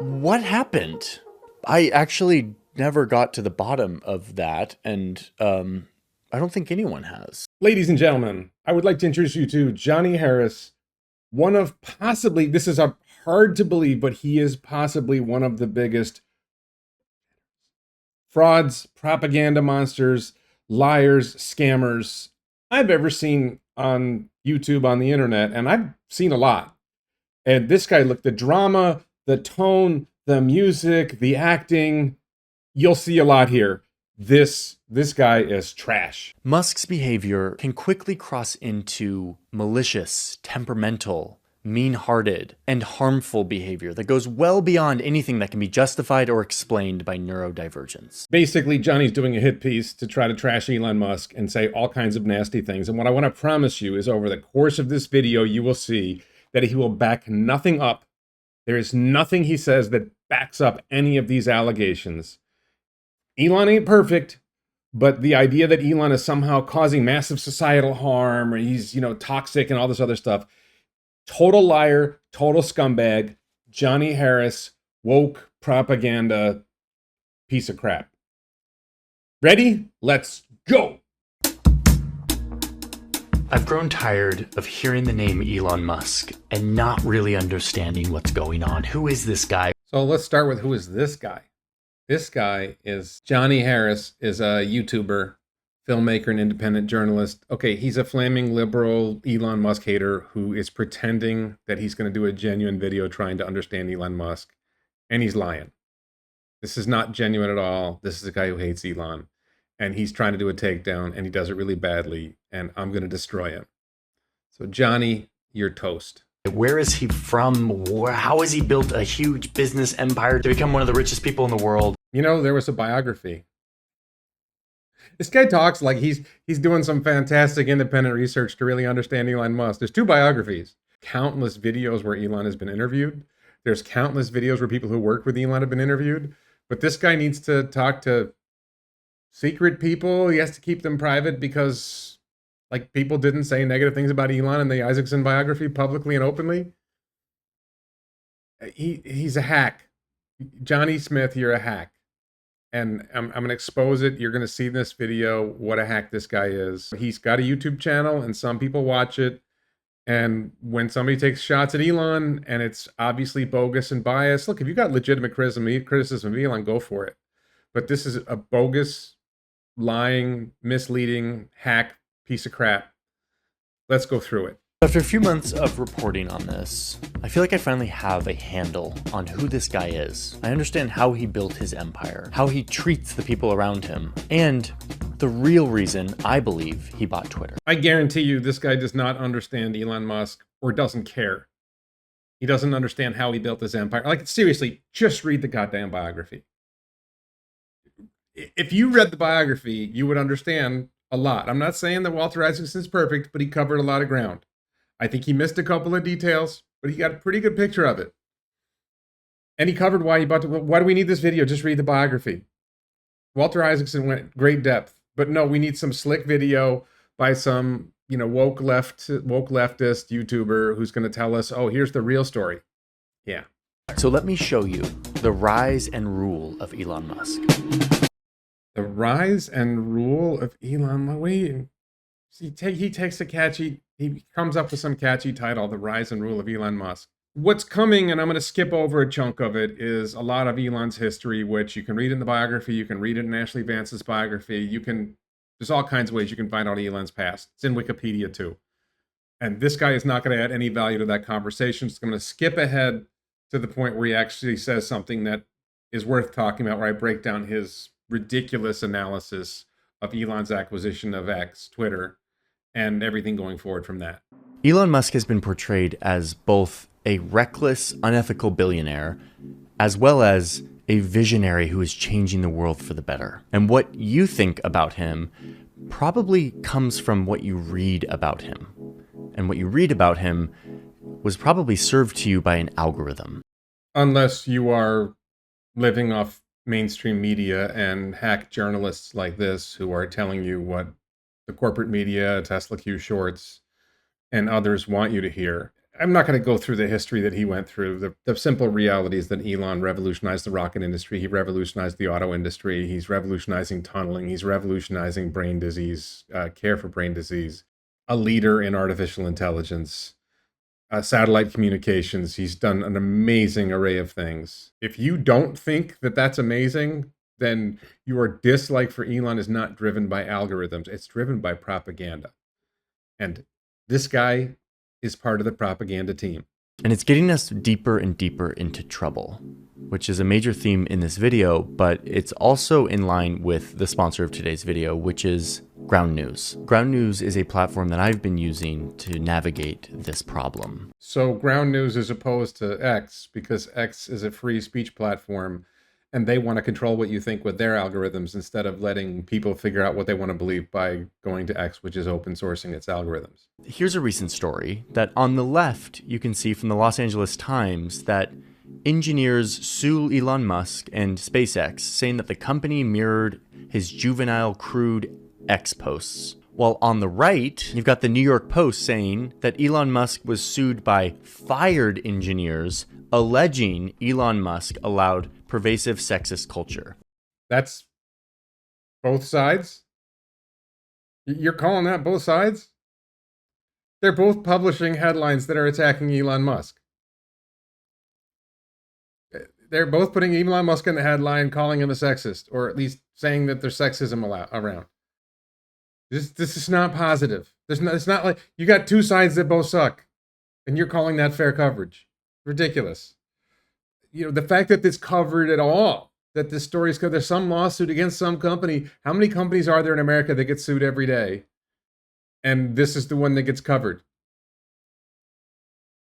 What happened? I actually never got to the bottom of that, and I don't think anyone has. Ladies and gentlemen, I would like to introduce you to Johnny Harris, one of possibly, this is hard to believe, but he is possibly one of the biggest frauds, propaganda monsters, liars, scammers I've ever seen on YouTube, on the internet, and I've seen a lot. And this guy, look, the drama, the tone, the music, the acting, you'll see a lot here. This guy is trash. Musk's behavior can quickly cross into malicious, temperamental, mean-hearted, and harmful behavior that goes well beyond anything that can be justified or explained by neurodivergence. Basically, Johnny's doing a hit piece to try to trash Elon Musk and say all kinds of nasty things. And what I want to promise you is over the course of this video, you will see that he will back nothing up. There is nothing he says that backs up any of these allegations. Elon ain't perfect, but the idea that Elon is somehow causing massive societal harm or he's, toxic and all this other stuff, total liar, total scumbag, Johnny Harris, woke propaganda piece of crap. Ready? Let's go. I've grown tired of hearing the name Elon Musk and not really understanding what's going on. Who is this guy? So let's start with who is this guy? This guy is Johnny Harris, is a YouTuber, filmmaker, and independent journalist. Okay, he's a flaming liberal Elon Musk hater who is pretending that he's going to do a genuine video trying to understand Elon Musk, and he's lying. This is not genuine at all. This is a guy who hates Elon, and he's trying to do a takedown, and he does it really badly, and I'm going to destroy him. So Johnny, you're toast. Where is he from? How has he built a huge business empire to become one of the richest people in the world? There was a biography. This guy talks like he's doing some fantastic independent research to really understand Elon Musk. There's 2 biographies. Countless videos where Elon has been interviewed. There's countless videos where people who work with Elon have been interviewed. But this guy needs to talk to secret people. He has to keep them private because people didn't say negative things about Elon in the Isaacson biography publicly and openly. He's a hack. Johnny Smith, you're a hack. And I'm going to expose it. You're going to see in this video what a hack this guy is. He's got a YouTube channel and some people watch it. And when somebody takes shots at Elon and it's obviously bogus and biased, look, if you got legitimate criticism of Elon, go for it. But this is a bogus, lying, misleading, hack piece of crap. Let's go through it. After a few months of reporting on this, I feel like I finally have a handle on who this guy is. I understand how he built his empire, how he treats the people around him, and the real reason I believe he bought Twitter. I guarantee you this guy does not understand Elon Musk or doesn't care. He doesn't understand how he built his empire. Seriously, just read the goddamn biography. If you read the biography, you would understand a lot. I'm not saying that Walter Isaacson is perfect, but he covered a lot of ground. I think he missed a couple of details, but he got a pretty good picture of it. And he covered why he bought it. Why do we need this video? Just read the biography. Walter Isaacson went great depth, but no, we need some slick video by some, woke leftist YouTuber who's going to tell us, oh, here's the real story. Yeah. So let me show you the rise and rule of Elon Musk. The rise and rule of Elon. Wait, he takes he comes up with some catchy title, The Rise and Rule of Elon Musk. What's coming, and I'm going to skip over a chunk of it, is a lot of Elon's history, which you can read in the biography. You can read it in Ashley Vance's biography. There's all kinds of ways you can find out Elon's past. It's in Wikipedia too. And this guy is not going to add any value to that conversation. So I'm going to skip ahead to the point where he actually says something that is worth talking about, where I break down his ridiculous analysis of Elon's acquisition of X, Twitter, and everything going forward from that. Elon Musk has been portrayed as both a reckless, unethical billionaire, as well as a visionary who is changing the world for the better. And what you think about him probably comes from what you read about him. And what you read about him was probably served to you by an algorithm. Unless you are living off mainstream media and hack journalists like this who are telling you what the corporate media, Tesla Q Shorts, and others want you to hear. I'm not going to go through the history that he went through. The simple reality is that Elon revolutionized the rocket industry. He revolutionized the auto industry. He's revolutionizing tunneling. He's revolutionizing brain disease, care for brain disease, a leader in artificial intelligence, satellite communications. He's done an amazing array of things. If you don't think that that's amazing, then your dislike for Elon is not driven by algorithms. It's driven by propaganda. And this guy is part of the propaganda team. And it's getting us deeper and deeper into trouble, which is a major theme in this video, but it's also in line with the sponsor of today's video, which is Ground News. Ground News is a platform that I've been using to navigate this problem. So Ground News is opposed to X because X is a free speech platform and they want to control what you think with their algorithms instead of letting people figure out what they want to believe by going to X, which is open sourcing its algorithms. Here's a recent story that on the left, you can see from the Los Angeles Times that engineers sue Elon Musk and SpaceX, saying that the company mirrored his juvenile crude X posts. While on the right, you've got the New York Post saying that Elon Musk was sued by fired engineers, alleging Elon Musk allowed pervasive sexist culture. That's both sides? You're calling that both sides? They're both publishing headlines that are attacking Elon Musk. They're both putting Elon Musk in the headline, calling him a sexist, or at least saying that there's sexism around. This is not positive. It's not like you got two sides that both suck, and you're calling that fair coverage. Ridiculous. You know, the fact that it's covered at all, that this story is covered, there's some lawsuit against some company. How many companies are there in America that get sued every day? And this is the one that gets covered.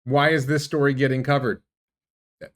Why is this story getting covered?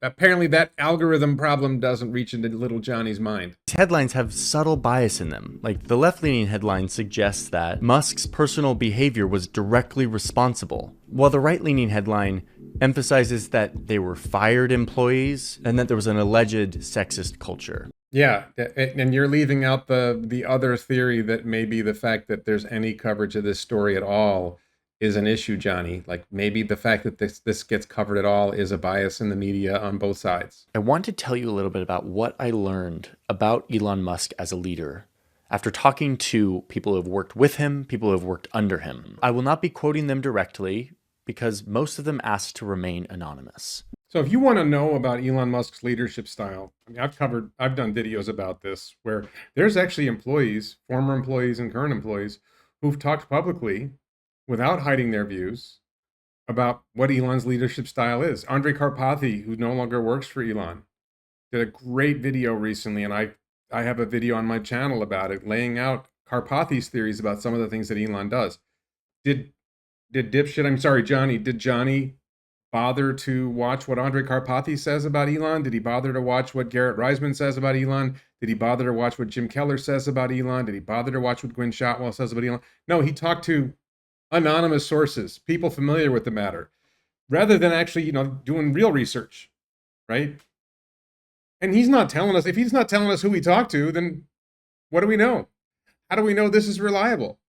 Apparently that algorithm problem doesn't reach into little Johnny's mind. These headlines have subtle bias in them. Like the left-leaning headline suggests that Musk's personal behavior was directly responsible, while the right-leaning headline emphasizes that they were fired employees and that there was an alleged sexist culture. Yeah, and you're leaving out the other theory that maybe the fact that there's any coverage of this story at all is an issue, Johnny. Like maybe the fact that this gets covered at all is a bias in the media on both sides. I want to tell you a little bit about what I learned about Elon Musk as a leader after talking to people who have worked with him, people who have worked under him. I will not be quoting them directly because most of them asked to remain anonymous. So if you want to know about Elon Musk's leadership style, I mean, I've done videos about this where there's actually employees, former employees and current employees, who've talked publicly without hiding their views about what Elon's leadership style is. Andrej Karpathy, who no longer works for Elon, did a great video recently, and I have a video on my channel about it, laying out Karpathy's theories about some of the things that Elon does. Did Johnny bother to watch what Andrej Karpathy says about Elon? Did he bother to watch what Garrett Reisman says about Elon? Did he bother to watch what Jim Keller says about Elon? Did he bother to watch what Gwynne Shotwell says about Elon? No, he talked to anonymous sources, people familiar with the matter, rather than actually, doing real research, right? And he's not telling us, if he's not telling us who he talked to, then what do we know? How do we know this is reliable?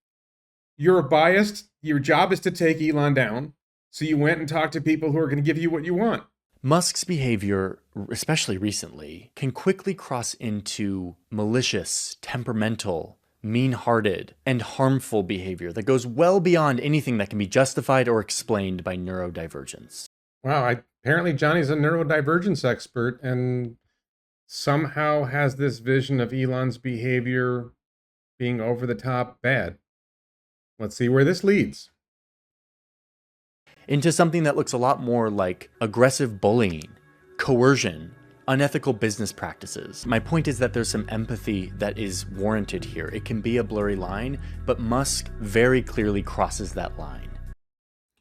You're biased. Your job is to take Elon down. So you went and talked to people who are going to give you what you want. Musk's behavior, especially recently, can quickly cross into malicious, temperamental, mean-hearted, and harmful behavior that goes well beyond anything that can be justified or explained by neurodivergence. Wow, apparently Johnny's a neurodivergence expert and somehow has this vision of Elon's behavior being over the top bad. Let's see where this leads. Into something that looks a lot more like aggressive bullying, coercion, unethical business practices. My point is that there's some empathy that is warranted here. It can be a blurry line, but Musk very clearly crosses that line.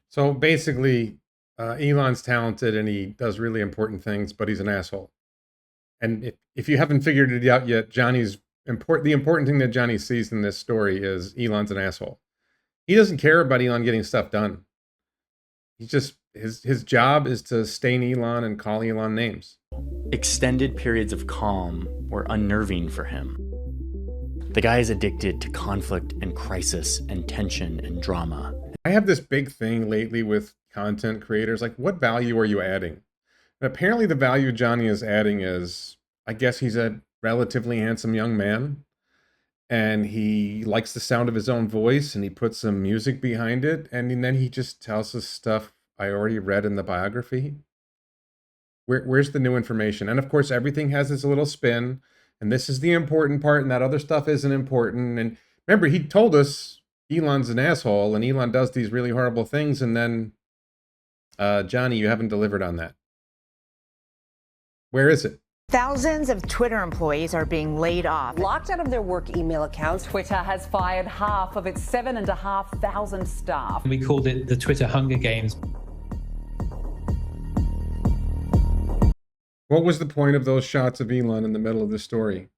So basically, Elon's talented and he does really important things, but he's an asshole. And if you haven't figured it out yet, the important thing that Johnny sees in this story is Elon's an asshole. He doesn't care about Elon getting stuff done. He's just, his job is to stain Elon and call Elon names. Extended periods of calm were unnerving for him. The guy is addicted to conflict and crisis and tension and drama. I have this big thing lately with content creators. Like, what value are you adding? And apparently the value Johnny is adding is, I guess he's a relatively handsome young man, and he likes the sound of his own voice, and he puts some music behind it, and then he just tells us stuff I already read in the biography. Where's the new information? And of course, everything has its little spin, and this is the important part, and that other stuff isn't important. And remember, he told us Elon's an asshole, and Elon does these really horrible things, and then, Johnny, you haven't delivered on that. Where is it? Thousands of Twitter employees are being laid off. Locked out of their work email accounts. Twitter has fired half of its 7,500 staff. We called it the Twitter Hunger Games. What was the point of those shots of Elon in the middle of the story?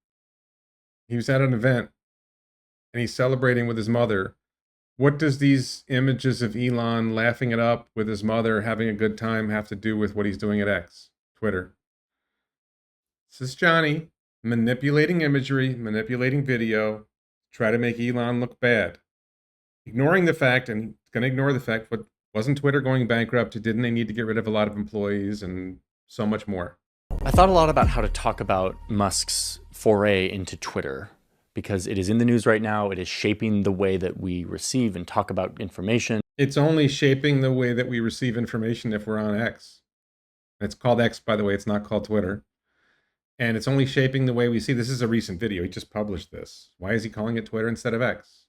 He was at an event, and he's celebrating with his mother. What does these images of Elon laughing it up with his mother, having a good time, have to do with what he's doing at X, Twitter? This is Johnny manipulating imagery, manipulating video, try to make Elon look bad. Ignoring the fact, and he's going to ignore the fact, but wasn't Twitter going bankrupt? Didn't they need to get rid of a lot of employees and so much more? I thought a lot about how to talk about Musk's foray into Twitter, because it is in the news right now. It is shaping the way that we receive and talk about information. It's only shaping the way that we receive information if we're on X. It's called X, by the way. It's not called Twitter. And it's only shaping the way we see. This is a recent video. He just published this. Why is he calling it Twitter instead of X?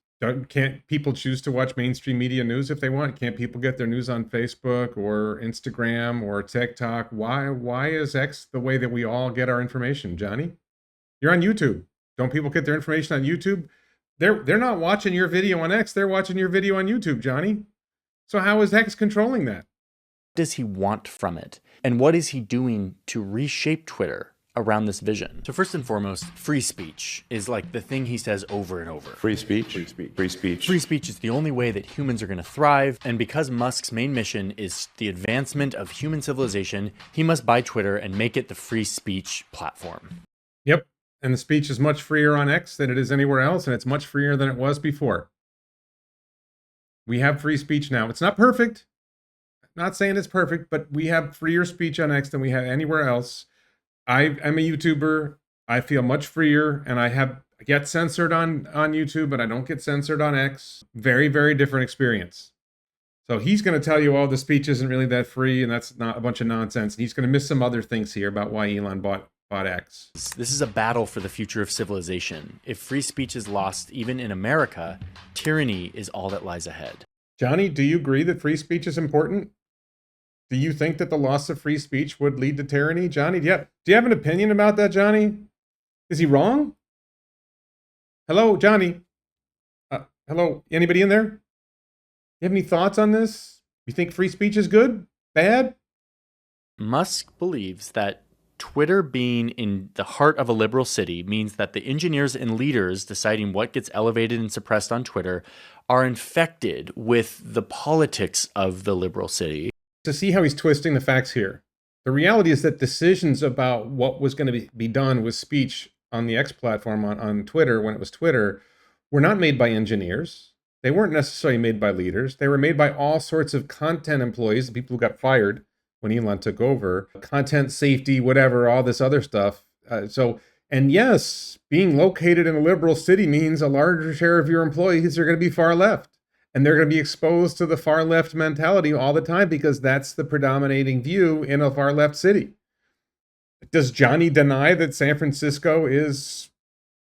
Can't people choose to watch mainstream media news if they want? Can't people get their news on Facebook or Instagram or TikTok? Why is X the way that we all get our information, Johnny? You're on YouTube. Don't people get their information on YouTube? They're not watching your video on X. They're watching your video on YouTube, Johnny. So how is X controlling that? What does he want from it? And what is he doing to reshape Twitter around this vision? So first and foremost, free speech is like the thing he says over and over. Free speech. Free speech. Free speech. Free speech is the only way that humans are going to thrive. And because Musk's main mission is the advancement of human civilization, he must buy Twitter and make it the free speech platform. Yep. And the speech is much freer on X than it is anywhere else. And it's much freer than it was before. We have free speech now. It's not perfect. I'm not saying it's perfect, but we have freer speech on X than we have anywhere else. I'm a YouTuber. I feel much freer, and I get censored on YouTube, but I don't get censored on X. Very, very different experience. So he's going to tell you, oh, the speech isn't really that free, and that's not a bunch of nonsense. And he's going to miss some other things here about why Elon bought X. This is a battle for the future of civilization. If free speech is lost, even in America, tyranny is all that lies ahead. Johnny, do you agree that free speech is important? Do you think that the loss of free speech would lead to tyranny? Johnny, do you have an opinion about that, Johnny? Is he wrong? Hello, Johnny. Hello, anybody in there? You have any thoughts on this? You think free speech is good? Bad? Musk believes that Twitter being in the heart of a liberal city means that the engineers and leaders deciding what gets elevated and suppressed on Twitter are infected with the politics of the liberal city. To see how he's twisting the facts here. The reality is that decisions about what was going to be done with speech on the X platform on Twitter, when it was Twitter, were not made by engineers. They weren't necessarily made by leaders. They were made by all sorts of content employees, the people who got fired when Elon took over, content safety, whatever, all this other stuff. And yes, being located in a liberal city means a larger share of your employees are going to be far left. And they're going to be exposed to the far left mentality all the time because that's the predominating view in a far left city. Does Johnny deny that San Francisco is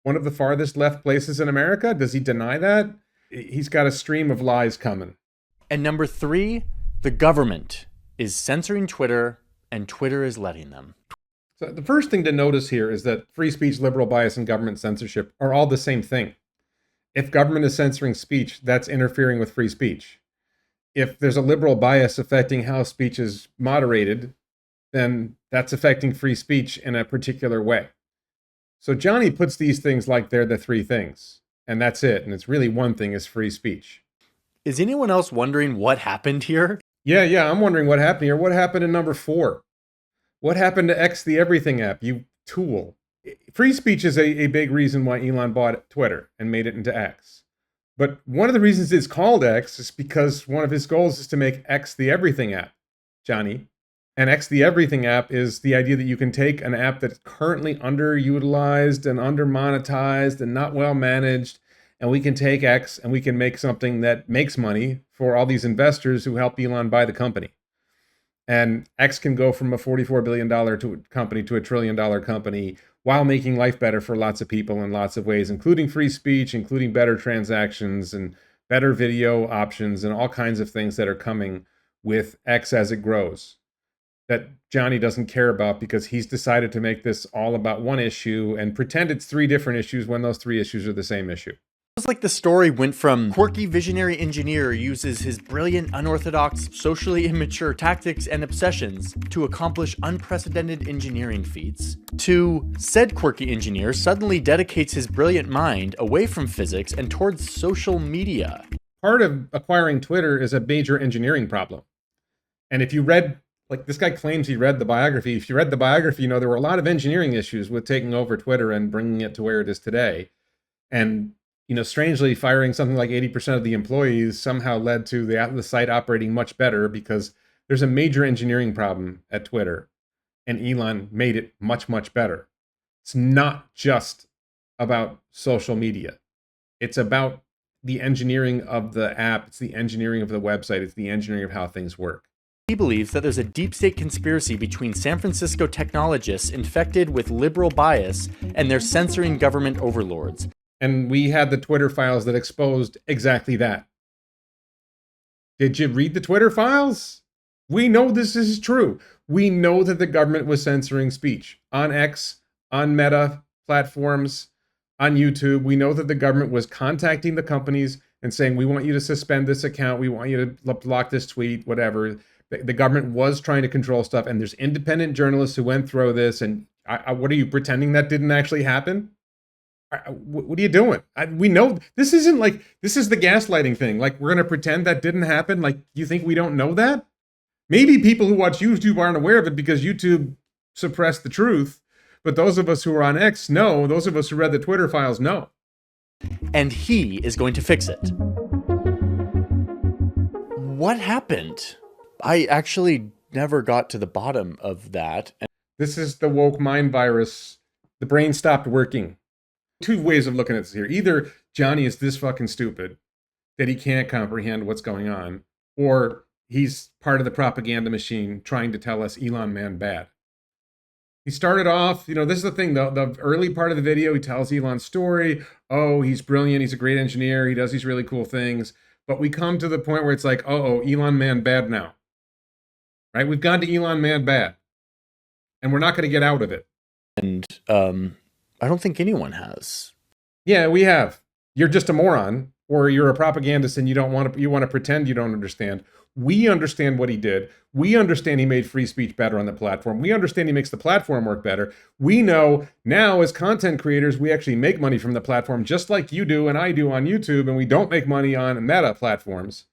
one of the farthest left places in America? Does he deny that? He's got a stream of lies coming. And number 3, the government is censoring Twitter, and Twitter is letting them. So the first thing to notice here is that free speech, liberal bias, and government censorship are all the same thing. If government is censoring speech, that's interfering with free speech. If there's a liberal bias affecting how speech is moderated, then that's affecting free speech in a particular way. So Johnny puts these things like they're the 3 things, and that's it. And it's really one thing is free speech. Is anyone else wondering what happened here? Yeah, I'm wondering what happened here. What happened in number 4? What happened to X the Everything app, you tool? Free speech is a big reason why Elon bought Twitter and made it into X. But one of the reasons it's called X is because one of his goals is to make X the everything app, Johnny. And X the everything app is the idea that you can take an app that's currently underutilized and under-monetized and not well managed, and we can take X and we can make something that makes money for all these investors who help Elon buy the company. And X can go from a $44 billion company to a $1 trillion company while making life better for lots of people in lots of ways, including free speech, including better transactions and better video options and all kinds of things that are coming with X as it grows that Johnny doesn't care about because he's decided to make this all about one issue and pretend it's three different issues when those three issues are the same issue. It's like the story went from quirky visionary engineer uses his brilliant, unorthodox, socially immature tactics and obsessions to accomplish unprecedented engineering feats, to said quirky engineer suddenly dedicates his brilliant mind away from physics and towards social media. Part of acquiring Twitter is a major engineering problem. And if you read, like this guy claims he read the biography, if you read the biography, you know there were a lot of engineering issues with taking over Twitter and bringing it to where it is today. And strangely, firing something like 80% of the employees somehow led to the site operating much better because there's a major engineering problem at Twitter, and Elon made it much, much better. It's not just about social media. It's about the engineering of the app. It's the engineering of the website. It's the engineering of how things work. He believes that there's a deep state conspiracy between San Francisco technologists infected with liberal bias and their censoring government overlords. And we had the Twitter files that exposed exactly that. Did you read the Twitter files? We know this is true. We know that the government was censoring speech on X, on Meta platforms, on YouTube. We know that the government was contacting the companies and saying, we want you to suspend this account. We want you to block this tweet, whatever. The government was trying to control stuff. And there's independent journalists who went through this. And what are you pretending that didn't actually happen? What are you doing? We know this isn't like, this is the gaslighting thing. Like, we're going to pretend that didn't happen. Like, you think we don't know that? Maybe people who watch YouTube aren't aware of it because YouTube suppressed the truth. But those of us who are on X know. Those of us who read the Twitter files know. And he is going to fix it. What happened? I actually never got to the bottom of that. This is the woke mind virus. The brain stopped working. Two ways of looking at this here. Either Johnny is this fucking stupid that he can't comprehend what's going on, or he's part of the propaganda machine trying to tell us Elon man bad. He started off, this is the thing, the early part of the video, he tells Elon's story. Oh, he's brilliant. He's a great engineer. He does these really cool things. But we come to the point where it's like, Elon man bad now. Right? We've gone to Elon man bad. And we're not going to get out of it. And I don't think anyone has. Yeah, we have. You're just a moron, or you're a propagandist and you want to pretend you don't understand. We understand what he did. We understand he made free speech better on the platform. We understand he makes the platform work better. We know now as content creators, we actually make money from the platform just like you do and I do on YouTube, and we don't make money on Meta platforms.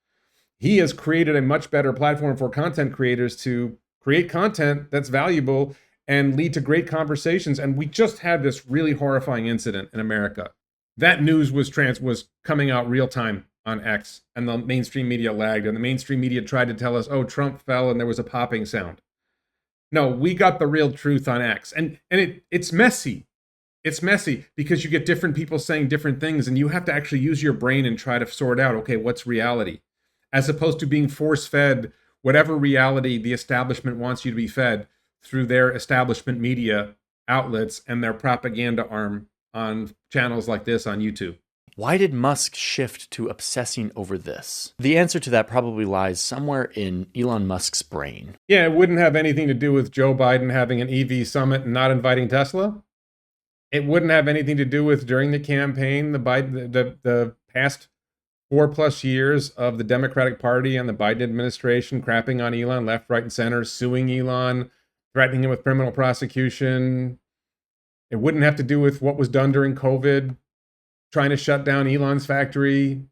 He has created a much better platform for content creators to create content that's valuable and lead to great conversations. And we just had this really horrifying incident in America. That news was coming out real time on X, and the mainstream media lagged, and the mainstream media tried to tell us, Trump fell and there was a popping sound. No, we got the real truth on X. And it's messy. It's messy because you get different people saying different things, and you have to actually use your brain and try to sort out, okay, what's reality? As opposed to being force-fed whatever reality the establishment wants you to be fed through their establishment media outlets and their propaganda arm on channels like this on YouTube. Why did Musk shift to obsessing over this? The answer to that probably lies somewhere in Elon Musk's brain. Yeah, it wouldn't have anything to do with Joe Biden having an EV summit and not inviting Tesla. It wouldn't have anything to do with during the campaign, the past 4+ years of the Democratic Party and the Biden administration crapping on Elon left, right, and center, suing Elon, threatening him with criminal prosecution. It wouldn't have to do with what was done during COVID, trying to shut down Elon's factory.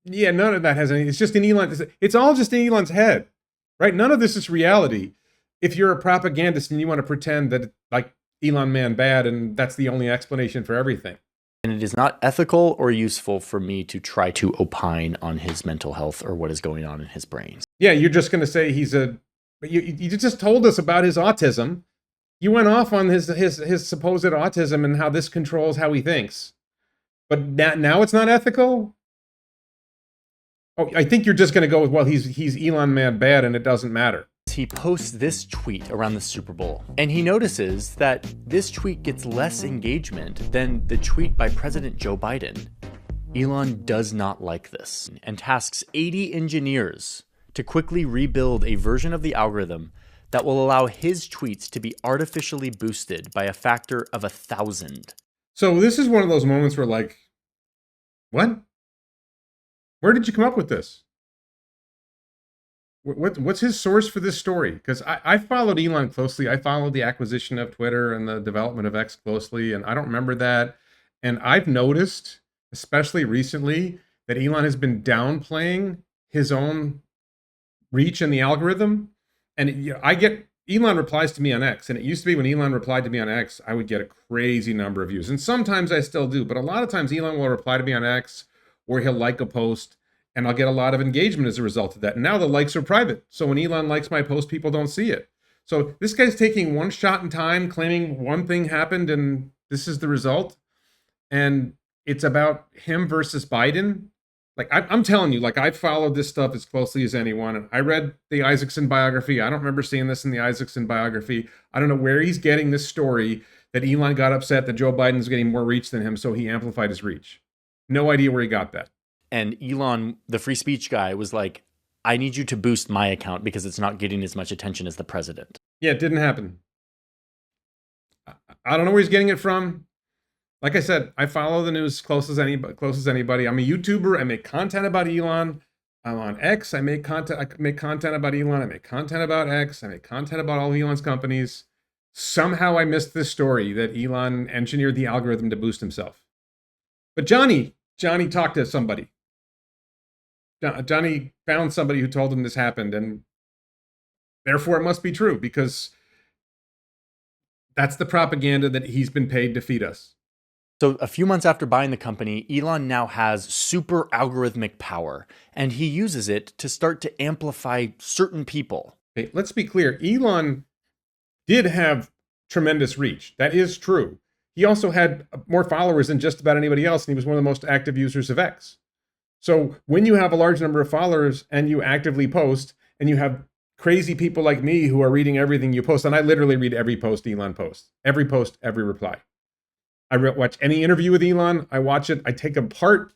Yeah, none of that has any. It's just in Elon. It's all just in Elon's head, right? None of this is reality. If you're a propagandist and you want to pretend that like Elon man bad and that's the only explanation for everything. And it is not ethical or useful for me to try to opine on his mental health or what is going on in his brain. Yeah, you're just going to say but you just told us about his autism. You went off on his supposed autism and how this controls how he thinks. But now it's not ethical? Oh, I think you're just going to go with, well, he's Elon man bad and it doesn't matter. He posts this tweet around the Super Bowl, and he notices that this tweet gets less engagement than the tweet by President Joe Biden. Elon does not like this and tasks 80 engineers to quickly rebuild a version of the algorithm that will allow his tweets to be artificially boosted by a factor of 1,000. So this is one of those moments where, like, what? Where did you come up with this? What's his source for this story? Because I followed Elon closely. I followed the acquisition of Twitter and the development of X closely, and I don't remember that. And I've noticed, especially recently, that Elon has been downplaying his own reach in the algorithm. And Elon replies to me on X, and it used to be when Elon replied to me on X, I would get a crazy number of views. And sometimes I still do, but a lot of times Elon will reply to me on X, or he'll like a post, and I'll get a lot of engagement as a result of that. And now the likes are private. So when Elon likes my post, people don't see it. So this guy's taking one shot in time, claiming one thing happened, and this is the result. And it's about him versus Biden. Like, I'm telling you, like, I've followed this stuff as closely as anyone. And I read the Isaacson biography. I don't remember seeing this in the Isaacson biography. I don't know where he's getting this story that Elon got upset that Joe Biden's getting more reach than him, so he amplified his reach. No idea where he got that. And Elon, the free speech guy, was like, I need you to boost my account because it's not getting as much attention as the president. Yeah, it didn't happen. I don't know where he's getting it from. Like I said, I follow the news close as anybody. I'm a YouTuber. I make content about Elon. I'm on X. I make content about Elon. I make content about X. I make content about all of Elon's companies. Somehow I missed this story that Elon engineered the algorithm to boost himself. But Johnny talked to somebody. Johnny found somebody who told him this happened, and therefore it must be true, because that's the propaganda that he's been paid to feed us. So a few months after buying the company, Elon now has super algorithmic power, and he uses it to start to amplify certain people. Okay, let's be clear. Elon did have tremendous reach. That is true. He also had more followers than just about anybody else, and he was one of the most active users of X. So when you have a large number of followers and you actively post, and you have crazy people like me who are reading everything you post, and I literally read every post Elon posts, every post, every reply. I watch any interview with Elon. I watch it. I take apart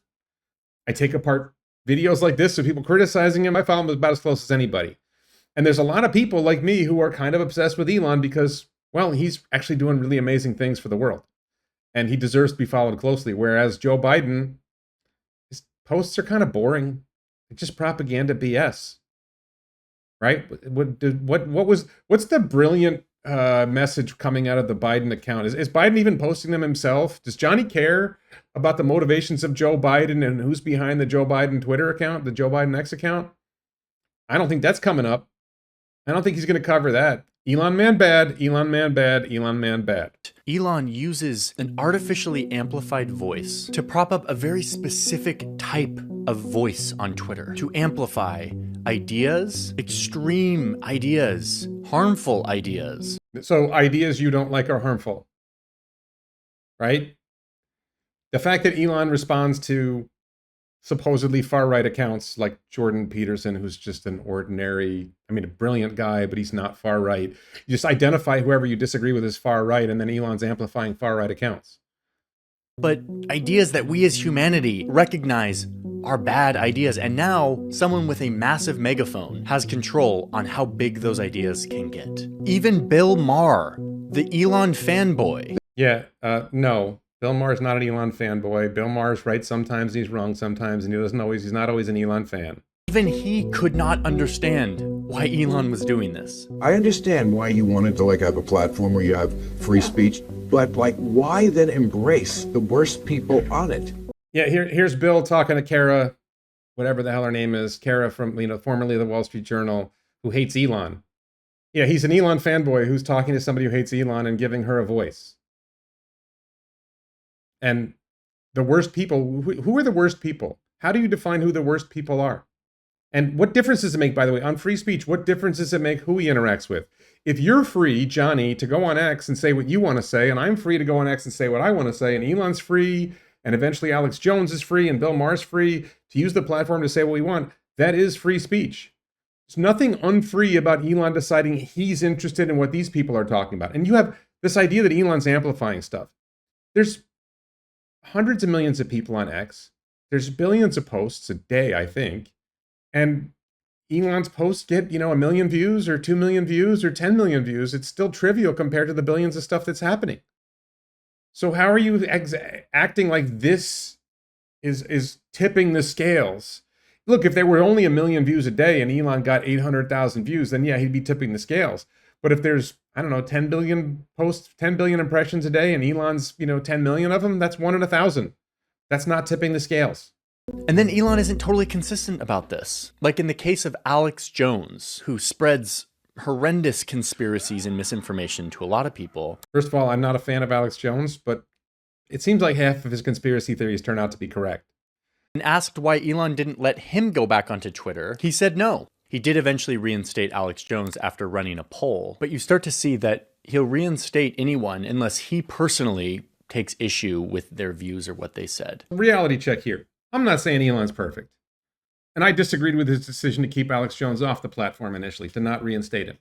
videos like this of people criticizing him. I follow him about as close as anybody. And there's a lot of people like me who are kind of obsessed with Elon because, well, he's actually doing really amazing things for the world. And he deserves to be followed closely. Whereas Joe Biden, his posts are kind of boring. It's just propaganda BS. Right? What's the brilliant message coming out of the Biden account? Is Biden even posting them himself? Does Johnny care about the motivations of Joe Biden and who's behind the Joe Biden Twitter account, the Joe Biden X account? I don't think that's coming up. I don't think he's going to cover that. Elon man bad, Elon man bad, Elon man bad. Elon uses an artificially amplified voice to prop up a very specific type of voice on Twitter to amplify ideas, extreme ideas, harmful ideas. So ideas you don't like are harmful, right? The fact that Elon responds to supposedly far-right accounts like Jordan Peterson, who's just a brilliant guy, but he's not far-right. You just identify whoever you disagree with as far-right, and then Elon's amplifying far-right accounts. But ideas that we as humanity recognize are bad ideas, and now someone with a massive megaphone has control on how big those ideas can get. Even Bill Maher, the Elon fanboy. Yeah, no. Bill Maher's not an Elon fanboy. Bill Maher's right sometimes, he's wrong sometimes, and he's not always an Elon fan. Even he could not understand why Elon was doing this. I understand why you wanted to have a platform where you have free speech, but why then embrace the worst people on it? Yeah, here's Bill talking to Kara, whatever the hell her name is, Kara from formerly the Wall Street Journal, who hates Elon. Yeah, he's an Elon fanboy who's talking to somebody who hates Elon and giving her a voice. And the worst people. Who are the worst people? How do you define who the worst people are? And what difference does it make, by the way, on free speech? What difference does it make who he interacts with? If you're free, Johnny, to go on X and say what you want to say, and I'm free to go on X and say what I want to say, and Elon's free, and eventually Alex Jones is free, and Bill Maher's free to use the platform to say what we want, that is free speech. There's nothing unfree about Elon deciding he's interested in what these people are talking about. And you have this idea that Elon's amplifying stuff. There's hundreds of millions of people on X. There's billions of posts a day, I think. And Elon's posts get, 1 million views or 2 million views or 10 million views. It's still trivial compared to the billions of stuff that's happening. So how are you acting like this is tipping the scales? Look, if there were only 1 million views a day and Elon got 800,000 views, then yeah, he'd be tipping the scales. But if there's, 10 billion posts, 10 billion impressions a day, and Elon's, 10 million of them, that's 1 in 1,000. That's not tipping the scales. And then Elon isn't totally consistent about this. Like in the case of Alex Jones, who spreads horrendous conspiracies and misinformation to a lot of people. First of all, I'm not a fan of Alex Jones, but it seems like half of his conspiracy theories turn out to be correct. And asked why Elon didn't let him go back onto Twitter, he said no. He did eventually reinstate Alex Jones after running a poll, but you start to see that he'll reinstate anyone unless he personally takes issue with their views or what they said. Reality check here. I'm not saying Elon's perfect. And I disagreed with his decision to keep Alex Jones off the platform initially, to not reinstate him.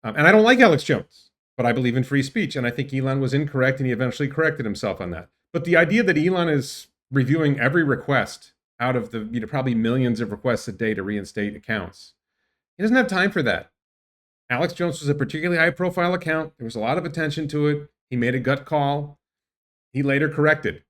And I don't like Alex Jones, but I believe in free speech. And I think Elon was incorrect, and he eventually corrected himself on that. But the idea that Elon is reviewing every request out of the probably millions of requests a day to reinstate accounts, he doesn't have time for that. Alex Jones was a particularly high-profile account. There was a lot of attention to it. He made a gut call. He later corrected.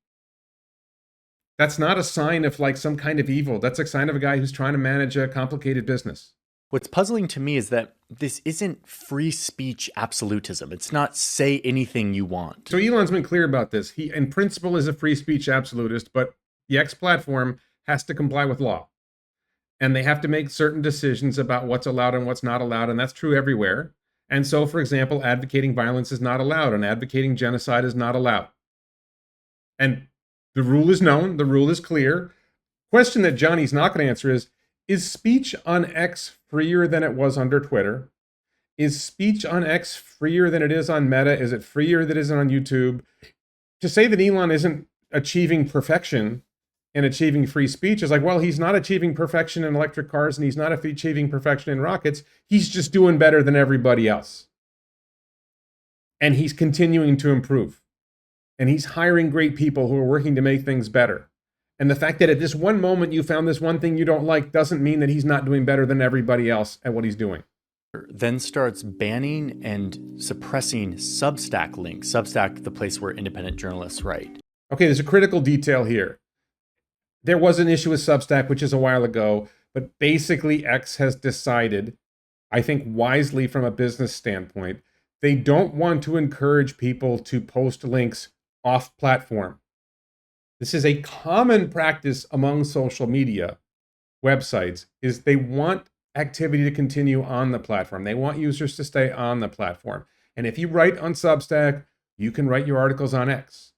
That's not a sign of like some kind of evil. That's a sign of a guy who's trying to manage a complicated business. What's puzzling to me is that this isn't free speech absolutism. It's not say anything you want. So Elon's been clear about this. He, in principle, is a free speech absolutist, but the X platform has to comply with law. And they have to make certain decisions about what's allowed and what's not allowed, and that's true everywhere. And so, for example, advocating violence is not allowed, and advocating genocide is not allowed. And the rule is known, the rule is clear. Question that Johnny's not going to answer is speech on X freer than it was under Twitter? Is speech on X freer than it is on Meta? Is it freer than it is on YouTube? To say that Elon isn't achieving perfection in achieving free speech is like, well, he's not achieving perfection in electric cars and he's not achieving perfection in rockets. He's just doing better than everybody else. And he's continuing to improve. And he's hiring great people who are working to make things better. And the fact that at this one moment you found this one thing you don't like doesn't mean that he's not doing better than everybody else at what he's doing. Then starts banning and suppressing Substack links. Substack, the place where independent journalists write. Okay, there's a critical detail here. There was an issue with Substack, which is a while ago, but basically X has decided, I think wisely from a business standpoint, they don't want to encourage people to post links off platform. This is a common practice among social media websites, is they want activity to continue on the platform. They want users to stay on the platform. And if you write on Substack, you can write your articles on X.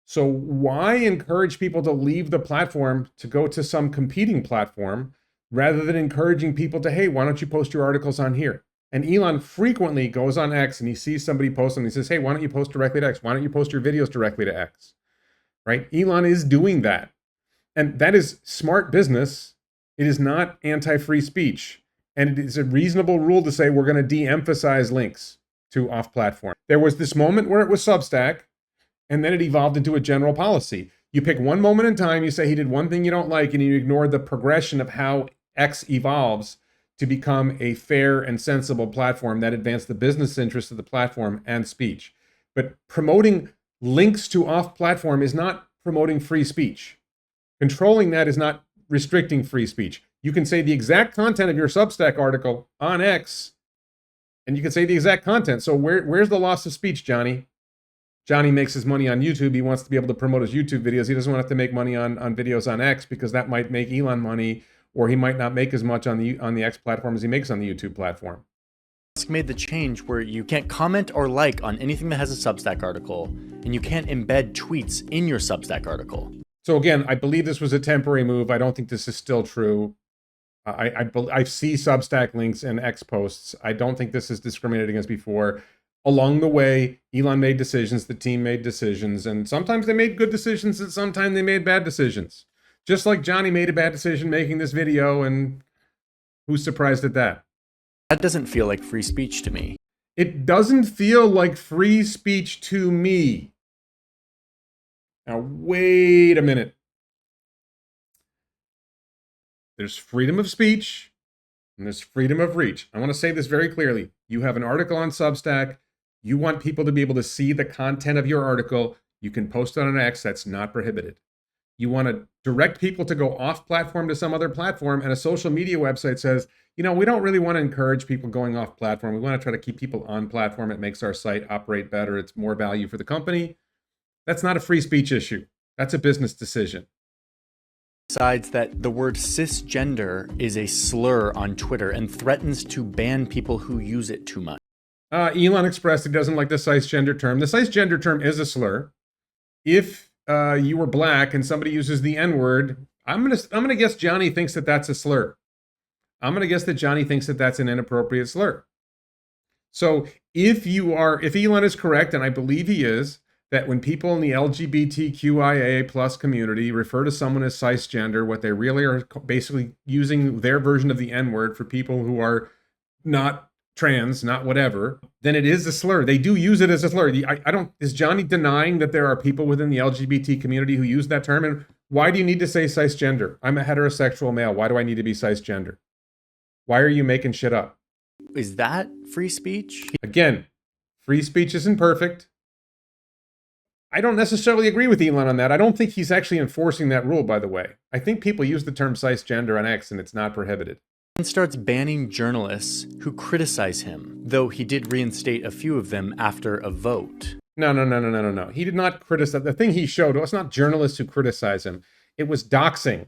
So why encourage people to leave the platform to go to some competing platform rather than encouraging people to, hey, why don't you post your articles on here? And Elon frequently goes on X and he sees somebody post and he says, hey, why don't you post directly to X? Why don't you post your videos directly to X? Right? Elon is doing that. And that is smart business. It is not anti-free speech. And it is a reasonable rule to say we're going to de-emphasize links to off-platform. There was this moment where it was Substack, and then it evolved into a general policy. You pick one moment in time, you say he did one thing you don't like, and you ignore the progression of how X evolves to become a fair and sensible platform that advances the business interests of the platform and speech. But promoting links to off-platform is not promoting free speech. Controlling that is not restricting free speech. You can say the exact content of your Substack article on X, and you can say the exact content. So where's the loss of speech, Johnny? Johnny makes his money on YouTube. He wants to be able to promote his YouTube videos. He doesn't want to have to make money on videos on X because that might make Elon money, or he might not make as much on the X platform as he makes on the YouTube platform. Musk made the change where you can't comment or like on anything that has a Substack article, and you can't embed tweets in your Substack article. So again, I believe this was a temporary move. I don't think this is still true. I see Substack links in X posts. I don't think this is discriminated against before. Along the way, Elon made decisions, the team made decisions, and sometimes they made good decisions and sometimes they made bad decisions. Just like Johnny made a bad decision making this video, and who's surprised at that? That doesn't feel like free speech to me. It doesn't feel like free speech to me. Now, wait a minute. There's freedom of speech and there's freedom of reach. I want to say this very clearly. You have an article on Substack. You want people to be able to see the content of your article. You can post it on X. That's not prohibited. You want to direct people to go off platform to some other platform, and a social media website says, you know, we don't really want to encourage people going off platform. We want to try to keep people on platform. It makes our site operate better. It's more value for the company. That's not a free speech issue. That's a business decision. Decides that the word cisgender is a slur on Twitter and threatens to ban people who use it too much. Elon expressed he doesn't like the cisgender term. The cisgender term is a slur. If you were black and somebody uses the N-word, I'm gonna guess Johnny thinks that that's a slur. I'm gonna guess that Johnny thinks that that's an inappropriate slur. So if Elon is correct, and I believe he is, that when people in the LGBTQIA plus community refer to someone as cisgender, what they really are basically using their version of the N-word for people who are not trans, not whatever, then it is a slur. They do use it as a slur. Is Johnny denying that there are people within the LGBT community who use that term? And why do you need to say cisgender? I'm a heterosexual male. Why do I need to be cisgender? Why are you making shit up? Is that free speech? Again, free speech isn't perfect. I don't necessarily agree with Elon on that. I don't think he's actually enforcing that rule, by the way. I think people use the term cisgender on X and it's not prohibited. And starts banning journalists who criticize him, though he did reinstate a few of them after a vote. No. He did not criticize. The thing he showed was not journalists who criticize him. It was doxing.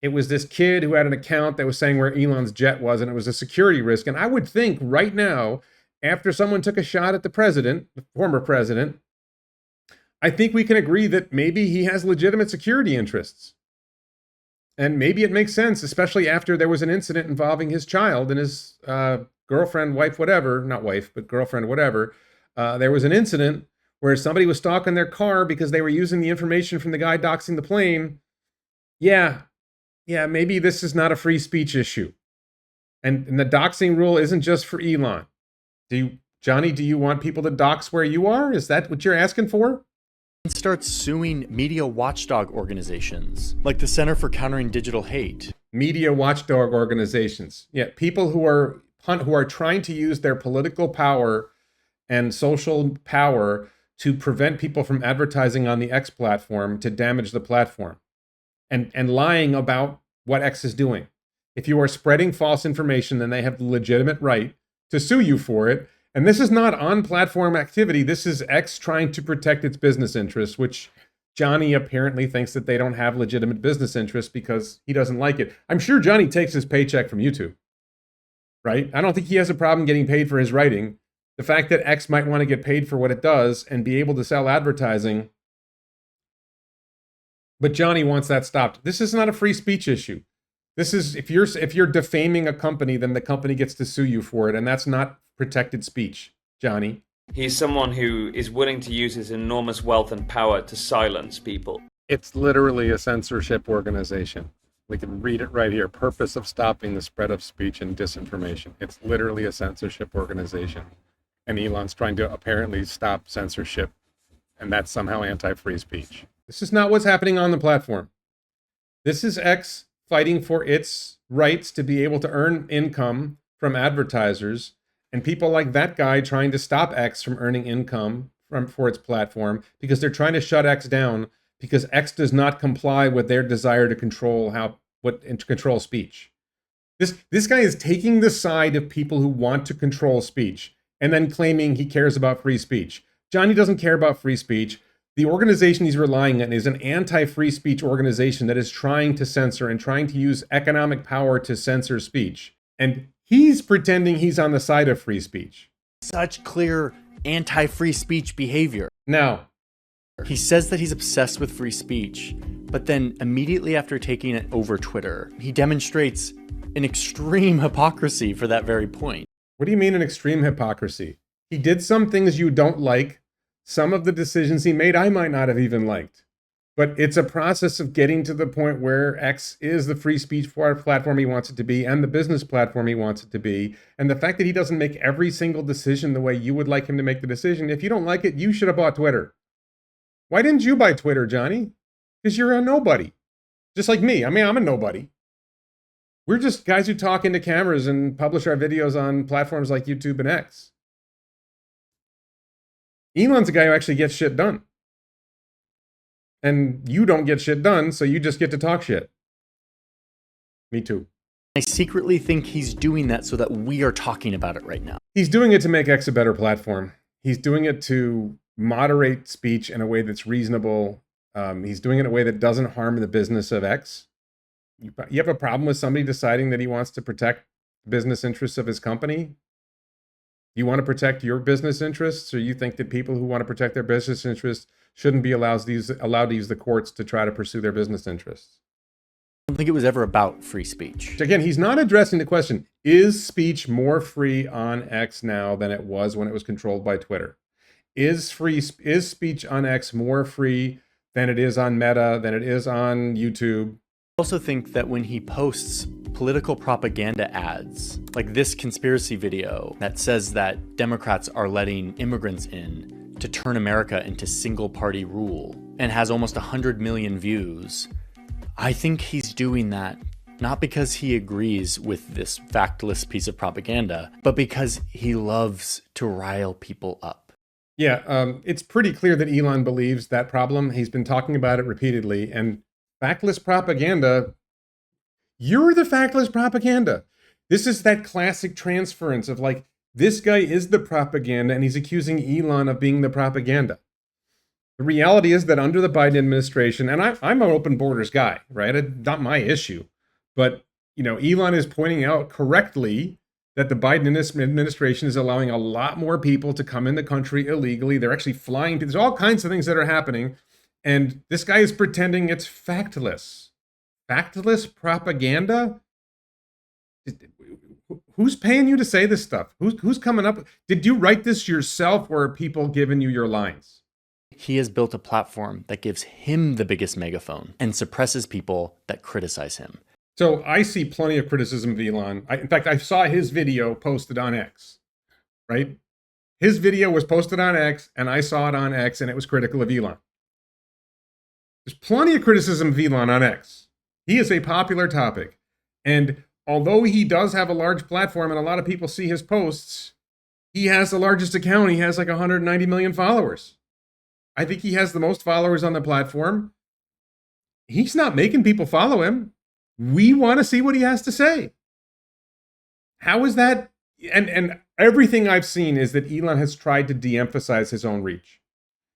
It was this kid who had an account that was saying where Elon's jet was, and it was a security risk. And I would think right now, after someone took a shot at the president, the former president, I think we can agree that maybe he has legitimate security interests. And maybe it makes sense, especially after there was an incident involving his child and his girlfriend, wife, whatever, not wife, but girlfriend, whatever. There was an incident where somebody was stalking their car because they were using the information from the guy doxing the plane. Yeah, maybe this is not a free speech issue. And the doxing rule isn't just for Elon. Johnny, do you want people to dox where you are? Is that what you're asking for? Starts suing media watchdog organizations like the Center for Countering Digital Hate. Media watchdog organizations. Yeah, people who are trying to use their political power and social power to prevent people from advertising on the X platform to damage the platform and lying about what X is doing. If you are spreading false information, then they have the legitimate right to sue you for it. And this is not on-platform activity. This is X trying to protect its business interests, which Johnny apparently thinks that they don't have legitimate business interests because he doesn't like it. I'm sure Johnny takes his paycheck from YouTube, right? I don't think he has a problem getting paid for his writing. The fact that X might want to get paid for what it does and be able to sell advertising, but Johnny wants that stopped. This is not a free speech issue. This is, if you're defaming a company, then the company gets to sue you for it, and that's not protected speech, Johnny. He's someone who is willing to use his enormous wealth and power to silence people. It's literally a censorship organization. We can read it right here. Purpose of stopping the spread of speech and disinformation. It's literally a censorship organization. And Elon's trying to apparently stop censorship, and that's somehow anti-free speech. This is not what's happening on the platform. This is X fighting for its rights to be able to earn income from advertisers, and people like that guy trying to stop X from earning income for its platform because they're trying to shut X down because X does not comply with their desire to control control speech. This guy is taking the side of people who want to control speech and then claiming he cares about free speech. Johnny doesn't care about free speech. The organization he's relying on is an anti-free speech organization that is trying to censor and trying to use economic power to censor speech. And He's pretending he's on the side of free speech. Such clear anti-free speech behavior. Now, He says that he's obsessed with free speech, but then immediately after taking it over Twitter, he demonstrates an extreme hypocrisy for that very point. what do you mean an extreme hypocrisy? He did some things you don't like. Some of the decisions he made, I might not have even liked. But it's a process of getting to the point where X is the free speech platform he wants it to be and the business platform he wants it to be. And the fact that he doesn't make every single decision the way you would like him to make the decision, if you don't like it, you should have bought Twitter. Why didn't you buy Twitter, Johnny? Because you're a nobody. Just like me. I mean, I'm a nobody. We're just guys who talk into cameras and publish our videos on platforms like YouTube and X. Elon's a guy who actually gets shit done. And you don't get shit done, so you just get to talk shit. Me too. I secretly think he's doing that so that we are talking about it right now. He's doing it to make X a better platform. He's doing it to moderate speech in a way that's reasonable. He's doing it in a way that doesn't harm the business of X. You have a problem with somebody deciding that he wants to protect the business interests of his company? You want to protect your business interests, or you think that people who want to protect their business interests shouldn't be allowed to use the courts to try to pursue their business interests? I don't think it was ever about free speech. Again, he's not addressing the question, is speech more free on X now than it was when it was controlled by Twitter? Is speech on X more free than it is on Meta, than it is on YouTube? I also think that when he posts political propaganda ads, like this conspiracy video that says that Democrats are letting immigrants in to turn America into single-party rule and has almost 100 million views, I think he's doing that not because he agrees with this factless piece of propaganda, but because he loves to rile people up. Yeah, it's pretty clear that Elon believes that problem. He's been talking about it repeatedly, and factless propaganda, you're the factless propaganda. This is that classic transference of like, this guy is the propaganda and he's accusing Elon of being the propaganda. The reality is that under the Biden administration, and I'm an open borders guy, right? It's not my issue. But, Elon is pointing out correctly that the Biden administration is allowing a lot more people to come in the country illegally. They're actually flying. There's all kinds of things that are happening. And this guy is pretending it's factless. Factless propaganda? Who's paying you to say this stuff? Who's coming up? Did you write this yourself, or are people giving you your lines? He has built a platform that gives him the biggest megaphone and suppresses people that criticize him. So I see plenty of criticism of Elon. In fact, I saw his video posted on X, right? His video was posted on X, and I saw it on X, and it was critical of Elon. There's plenty of criticism of Elon on X. He is a popular topic. And although he does have a large platform and a lot of people see his posts, he has the largest account. He has like 190 million followers. I think he has the most followers on the platform. He's not making people follow him. We want to see what he has to say. How is that? And everything I've seen is that Elon has tried to de-emphasize his own reach.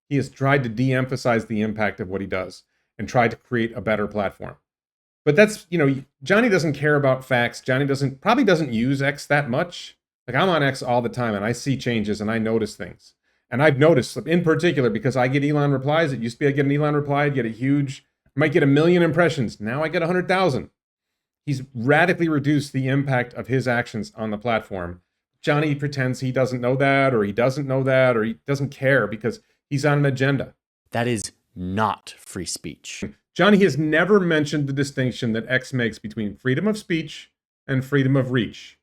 He has tried to de-emphasize the impact of what he does and tried to create a better platform. But that's, Johnny doesn't care about facts. Johnny probably doesn't use X that much. Like, I'm on X all the time and I see changes and I notice things. And I've noticed in particular because I get Elon replies. It used to be I get an Elon reply, I'd get I might get 1 million impressions. Now I get 100,000. He's radically reduced the impact of his actions on the platform. Johnny pretends he doesn't know that, or he doesn't know that, or he doesn't care because he's on an agenda. That is not free speech. Johnny has never mentioned the distinction that X makes between freedom of speech and freedom of reach.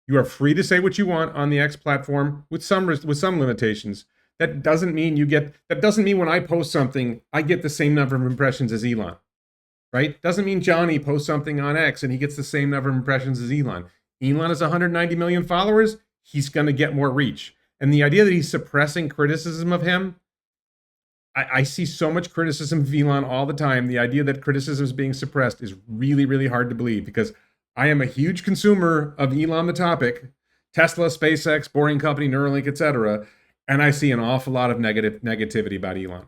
You are free to say what you want on the X platform with some limitations. That doesn't mean when I post something, I get the same number of impressions as Elon, right? Doesn't mean Johnny posts something on X and he gets the same number of impressions as Elon. Elon has 190 million followers. He's going to get more reach. And the idea that he's suppressing criticism of him, I see so much criticism of Elon all the time. The idea that criticism is being suppressed is really, really hard to believe because I am a huge consumer of Elon the topic, Tesla, SpaceX, Boring Company, Neuralink, etc. And I see an awful lot of negativity about Elon.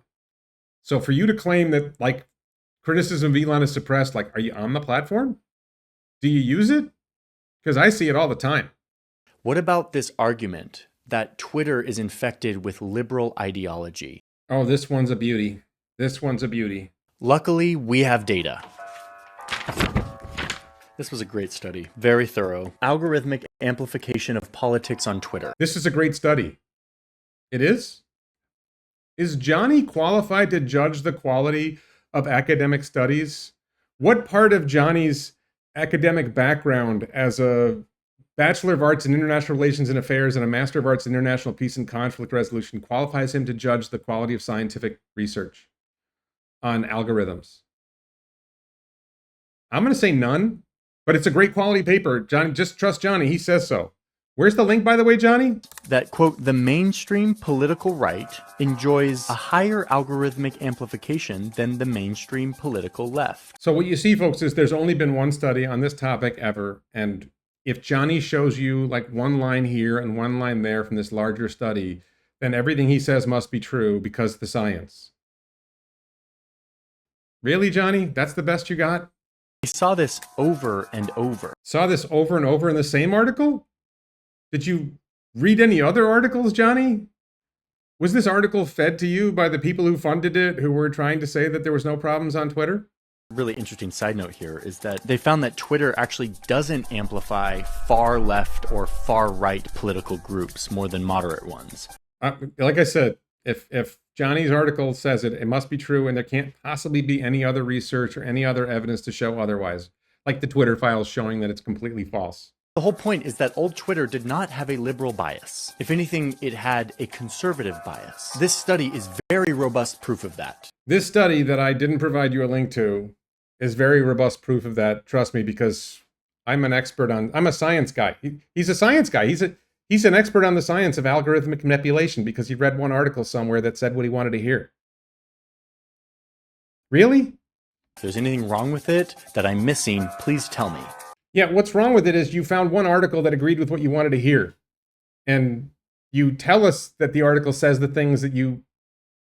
So for you to claim that like criticism of Elon is suppressed, like, are you on the platform? Do you use it? Because I see it all the time. What about this argument that Twitter is infected with liberal ideology? Oh, this one's a beauty. This one's a beauty. Luckily, we have data. This was a great study. Very thorough. Algorithmic amplification of politics on Twitter. This is a great study. It is? Is Johnny qualified to judge the quality of academic studies? What part of Johnny's academic background as a Bachelor of Arts in International Relations and Affairs and a Master of Arts in International Peace and Conflict Resolution qualifies him to judge the quality of scientific research on algorithms? I'm going to say none, but it's a great quality paper. Johnny, just trust Johnny. He says so. Where's the link, by the way, Johnny? That, quote, the mainstream political right enjoys a higher algorithmic amplification than the mainstream political left. So what you see, folks, is there's only been one study on this topic ever. And if Johnny shows you like one line here and one line there from this larger study, then everything he says must be true because of the science. Really, Johnny? That's the best you got? I saw this over and over. Saw this over and over in the same article? Did you read any other articles, Johnny? Was this article fed to you by the people who funded it, who were trying to say that there was no problems on Twitter? Really interesting side note here is that they found that Twitter actually doesn't amplify far left or far right political groups more than moderate ones. Like I said, if Johnny's article says it, it must be true, and there can't possibly be any other research or any other evidence to show otherwise, like the Twitter files showing that it's completely false. The whole point is that old Twitter did not have a liberal bias. If anything, it had a conservative bias. This study is very robust proof of that. This study that I didn't provide you a link to is very robust proof of that. Trust me, because I'm a science guy. He's a science guy. He's an expert on the science of algorithmic manipulation because he read one article somewhere that said what he wanted to hear. Really? If there's anything wrong with it that I'm missing, please tell me. Yeah, what's wrong with it is you found one article that agreed with what you wanted to hear. And you tell us that the article says the things that you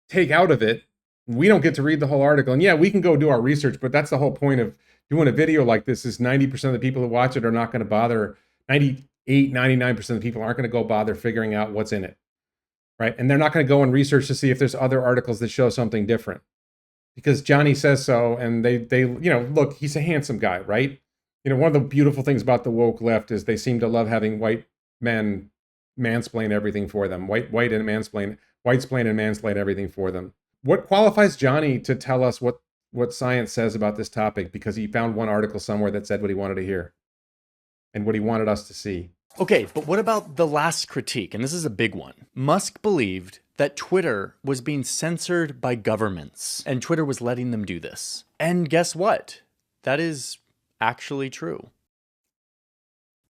take out of it. We don't get to read the whole article. And yeah, we can go do our research, but that's the whole point of doing a video like this is 90% of the people who watch it are not going to bother. 98, 99% of the people aren't going to go bother figuring out what's in it. Right? And they're not going to go and research to see if there's other articles that show something different. Because Johnny says so, and they look, he's a handsome guy, right? One of the beautiful things about the woke left is they seem to love having white men mansplain everything for them. White and mansplain everything for them. What qualifies Johnny to tell us what science says about this topic because he found one article somewhere that said what he wanted to hear and what he wanted us to see? Okay, but what about the last critique? And this is a big one. Musk believed that Twitter was being censored by governments, and Twitter was letting them do this. And guess what? That is actually true.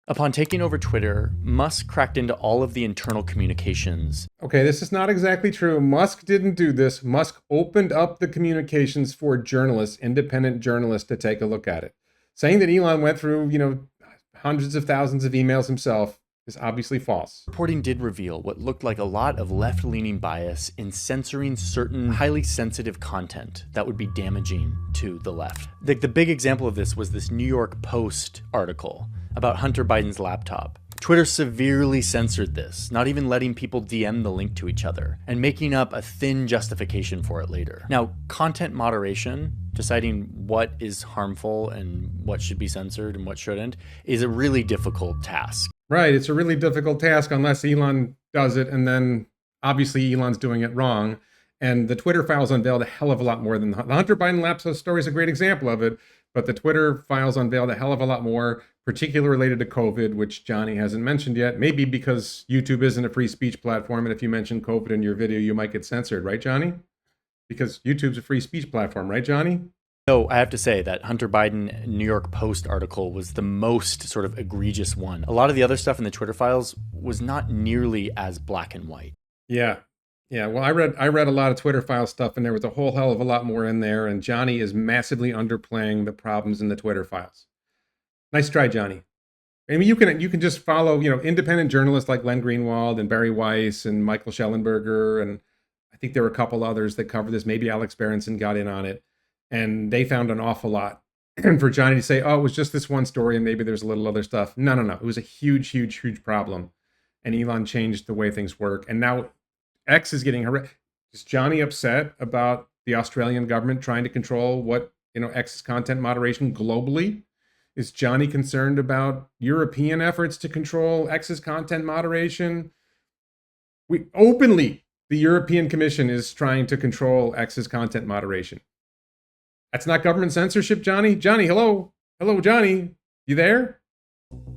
Upon taking over Twitter, Musk cracked into all of the internal communications. Okay, this is not exactly true. Musk didn't do this. Musk opened up the communications for journalists, independent journalists, to take a look at it. Saying that Elon went through, hundreds of thousands of emails himself is obviously false. Reporting did reveal what looked like a lot of left-leaning bias in censoring certain highly sensitive content that would be damaging to the left. The big example of this was this New York Post article about Hunter Biden's laptop. Twitter severely censored this, not even letting people DM the link to each other, and making up a thin justification for it later. Now, content moderation, deciding what is harmful and what should be censored and what shouldn't, is a really difficult task. Right, it's a really difficult task unless Elon does it, and then obviously Elon's doing it wrong. And the Twitter files unveiled a hell of a lot more than the Hunter Biden laptop story is a great example of it, but the Twitter files unveiled a hell of a lot more, particularly related to COVID, which Johnny hasn't mentioned yet. Maybe because YouTube isn't a free speech platform, and if you mention COVID in your video, you might get censored, right, Johnny? Because YouTube's a free speech platform, right, Johnny? So I have to say that Hunter Biden New York Post article was the most sort of egregious one. A lot of the other stuff in the Twitter files was not nearly as black and white. Yeah. Well, I read a lot of Twitter file stuff, and there was a whole hell of a lot more in there. And Johnny is massively underplaying the problems in the Twitter files. Nice try, Johnny. I mean, you can just follow, independent journalists like Len Greenwald and Barry Weiss and Michael Schellenberger, and I think there were a couple others that covered this. Maybe Alex Berenson got in on it. And they found an awful lot And for Johnny to say, oh, it was just this one story and maybe there's a little other stuff. No. It was a huge, huge, huge problem. And Elon changed the way things work. And now X is getting harassed. Is Johnny upset about the Australian government trying to control what, X's content moderation globally? Is Johnny concerned about European efforts to control X's content moderation? The European Commission is trying to control X's content moderation. That's not government censorship, Johnny? Johnny, hello? Hello, Johnny? You there?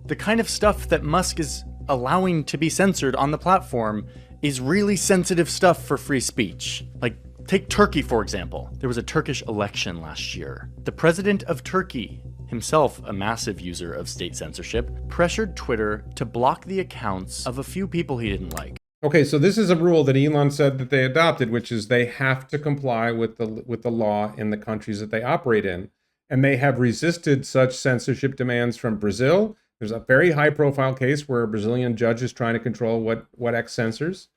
The kind of stuff that Musk is allowing to be censored on the platform is really sensitive stuff for free speech. Like, take Turkey, for example. There was a Turkish election last year. The president of Turkey, himself a massive user of state censorship, pressured Twitter to block the accounts of a few people he didn't like. Okay, so this is a rule that Elon said that they adopted, which is they have to comply with the law in the countries that they operate in. And they have resisted such censorship demands from Brazil. There's a very high-profile case where a Brazilian judge is trying to control what X censors.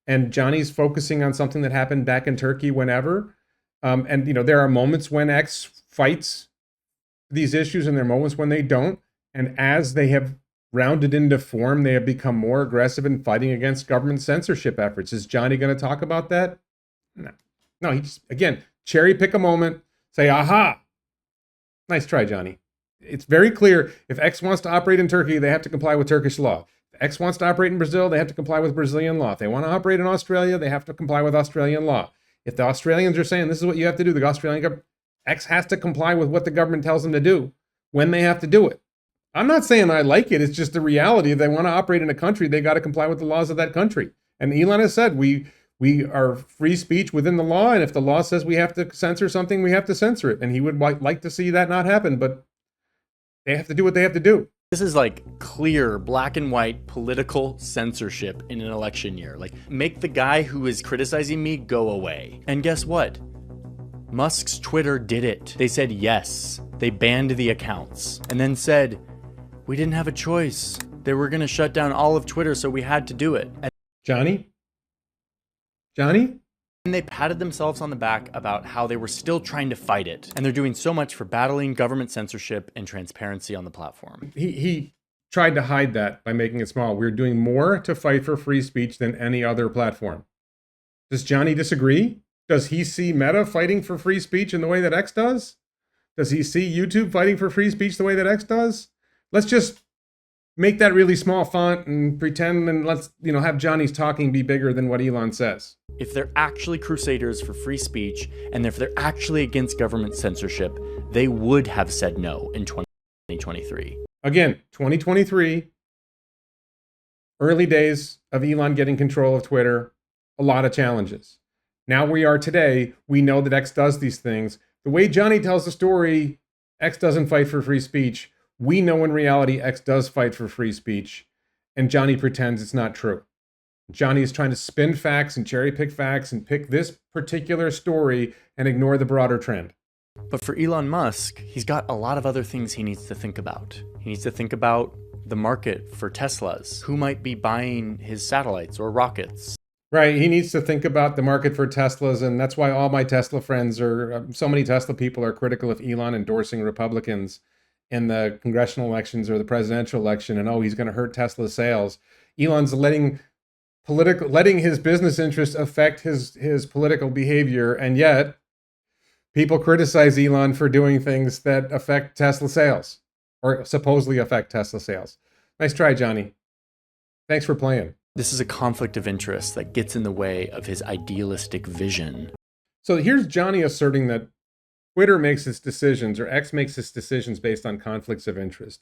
And Johnny's focusing on something that happened back in Turkey whenever. And there are moments when X fights these issues and there are moments when they don't. And as they have rounded into form, they have become more aggressive in fighting against government censorship efforts. Is Johnny going to talk about that? No, he just, again, cherry pick a moment, say, aha. Nice try, Johnny. It's very clear. If X wants to operate in Turkey, they have to comply with Turkish law. If X wants to operate in Brazil, they have to comply with Brazilian law. If they want to operate in Australia, they have to comply with Australian law. If the Australians are saying this is what you have to do, the Australian government, X has to comply with what the government tells them to do when they have to do it. I'm not saying I like it. It's just the reality. If they want to operate in a country, they got to comply with the laws of that country. And Elon has said we are free speech within the law. And if the law says we have to censor something, we have to censor it. And he would like to see that not happen. But they have to do what they have to do. This is like clear, black and white political censorship in an election year. Like, make the guy who is criticizing me go away. And guess what? Musk's Twitter did it. They said yes. They banned the accounts. And then said, we didn't have a choice. They were going to shut down all of Twitter, so we had to do it. Johnny? And they patted themselves on the back about how they were still trying to fight it. And they're doing so much for battling government censorship and transparency on the platform. He tried to hide that by making it small. We're doing more to fight for free speech than any other platform. Does Johnny disagree? Does he see Meta fighting for free speech in the way that X does? Does he see YouTube fighting for free speech the way that X does? Let's just make that really small font and pretend, and let's, have Johnny's talking be bigger than what Elon says. If they're actually crusaders for free speech, and if they're actually against government censorship, they would have said no in 2023. Again, 2023, early days of Elon getting control of Twitter, a lot of challenges. Now we are today, we know that X does these things. The way Johnny tells the story, X doesn't fight for free speech. We know in reality X does fight for free speech, and Johnny pretends it's not true. Johnny is trying to spin facts and cherry pick facts and pick this particular story and ignore the broader trend. But for Elon Musk, he's got a lot of other things he needs to think about. He needs to think about the market for Teslas, who might be buying his satellites or rockets. Right, he needs to think about the market for Teslas, and that's why all my Tesla friends so many Tesla people are critical of Elon endorsing Republicans in the congressional elections or the presidential election, and he's going to hurt Tesla's sales. Elon's letting his business interests affect his political behavior, and yet people criticize Elon for doing things that affect Tesla sales, or supposedly affect Tesla sales. Nice try, Johnny. Thanks for playing. This is a conflict of interest that gets in the way of his idealistic vision. So here's Johnny asserting that Twitter makes its decisions, or X makes its decisions based on conflicts of interest.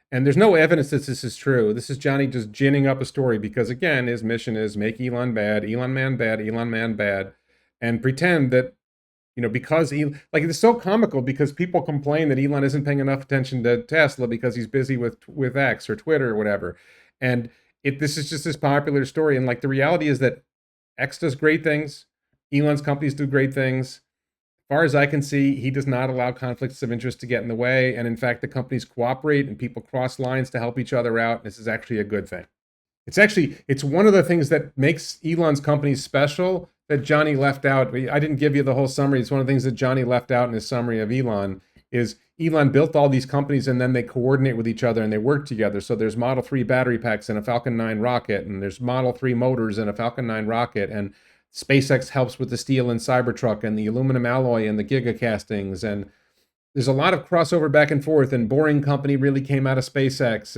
And there's no evidence that this is true. This is Johnny just ginning up a story because, again, his mission is make Elon bad, Elon man bad, Elon man bad, and pretend that, because it's so comical because people complain that Elon isn't paying enough attention to Tesla because he's busy with X or Twitter or whatever. And this is just this popular story. And the reality is that X does great things. Elon's companies do great things. As far as I can see, he does not allow conflicts of interest to get in the way. And in fact, the companies cooperate and people cross lines to help each other out. This is actually a good thing. It's one of the things that makes Elon's companies special that Johnny left out. I didn't give you the whole summary. It's one of the things that Johnny left out in his summary of Elon is Elon built all these companies and then they coordinate with each other and they work together. So there's Model 3 battery packs in a Falcon 9 rocket, and there's Model 3 motors in a Falcon 9 rocket, and SpaceX helps with the steel and Cybertruck and the aluminum alloy and the gigacastings. And there's a lot of crossover back and forth, and Boring Company really came out of SpaceX.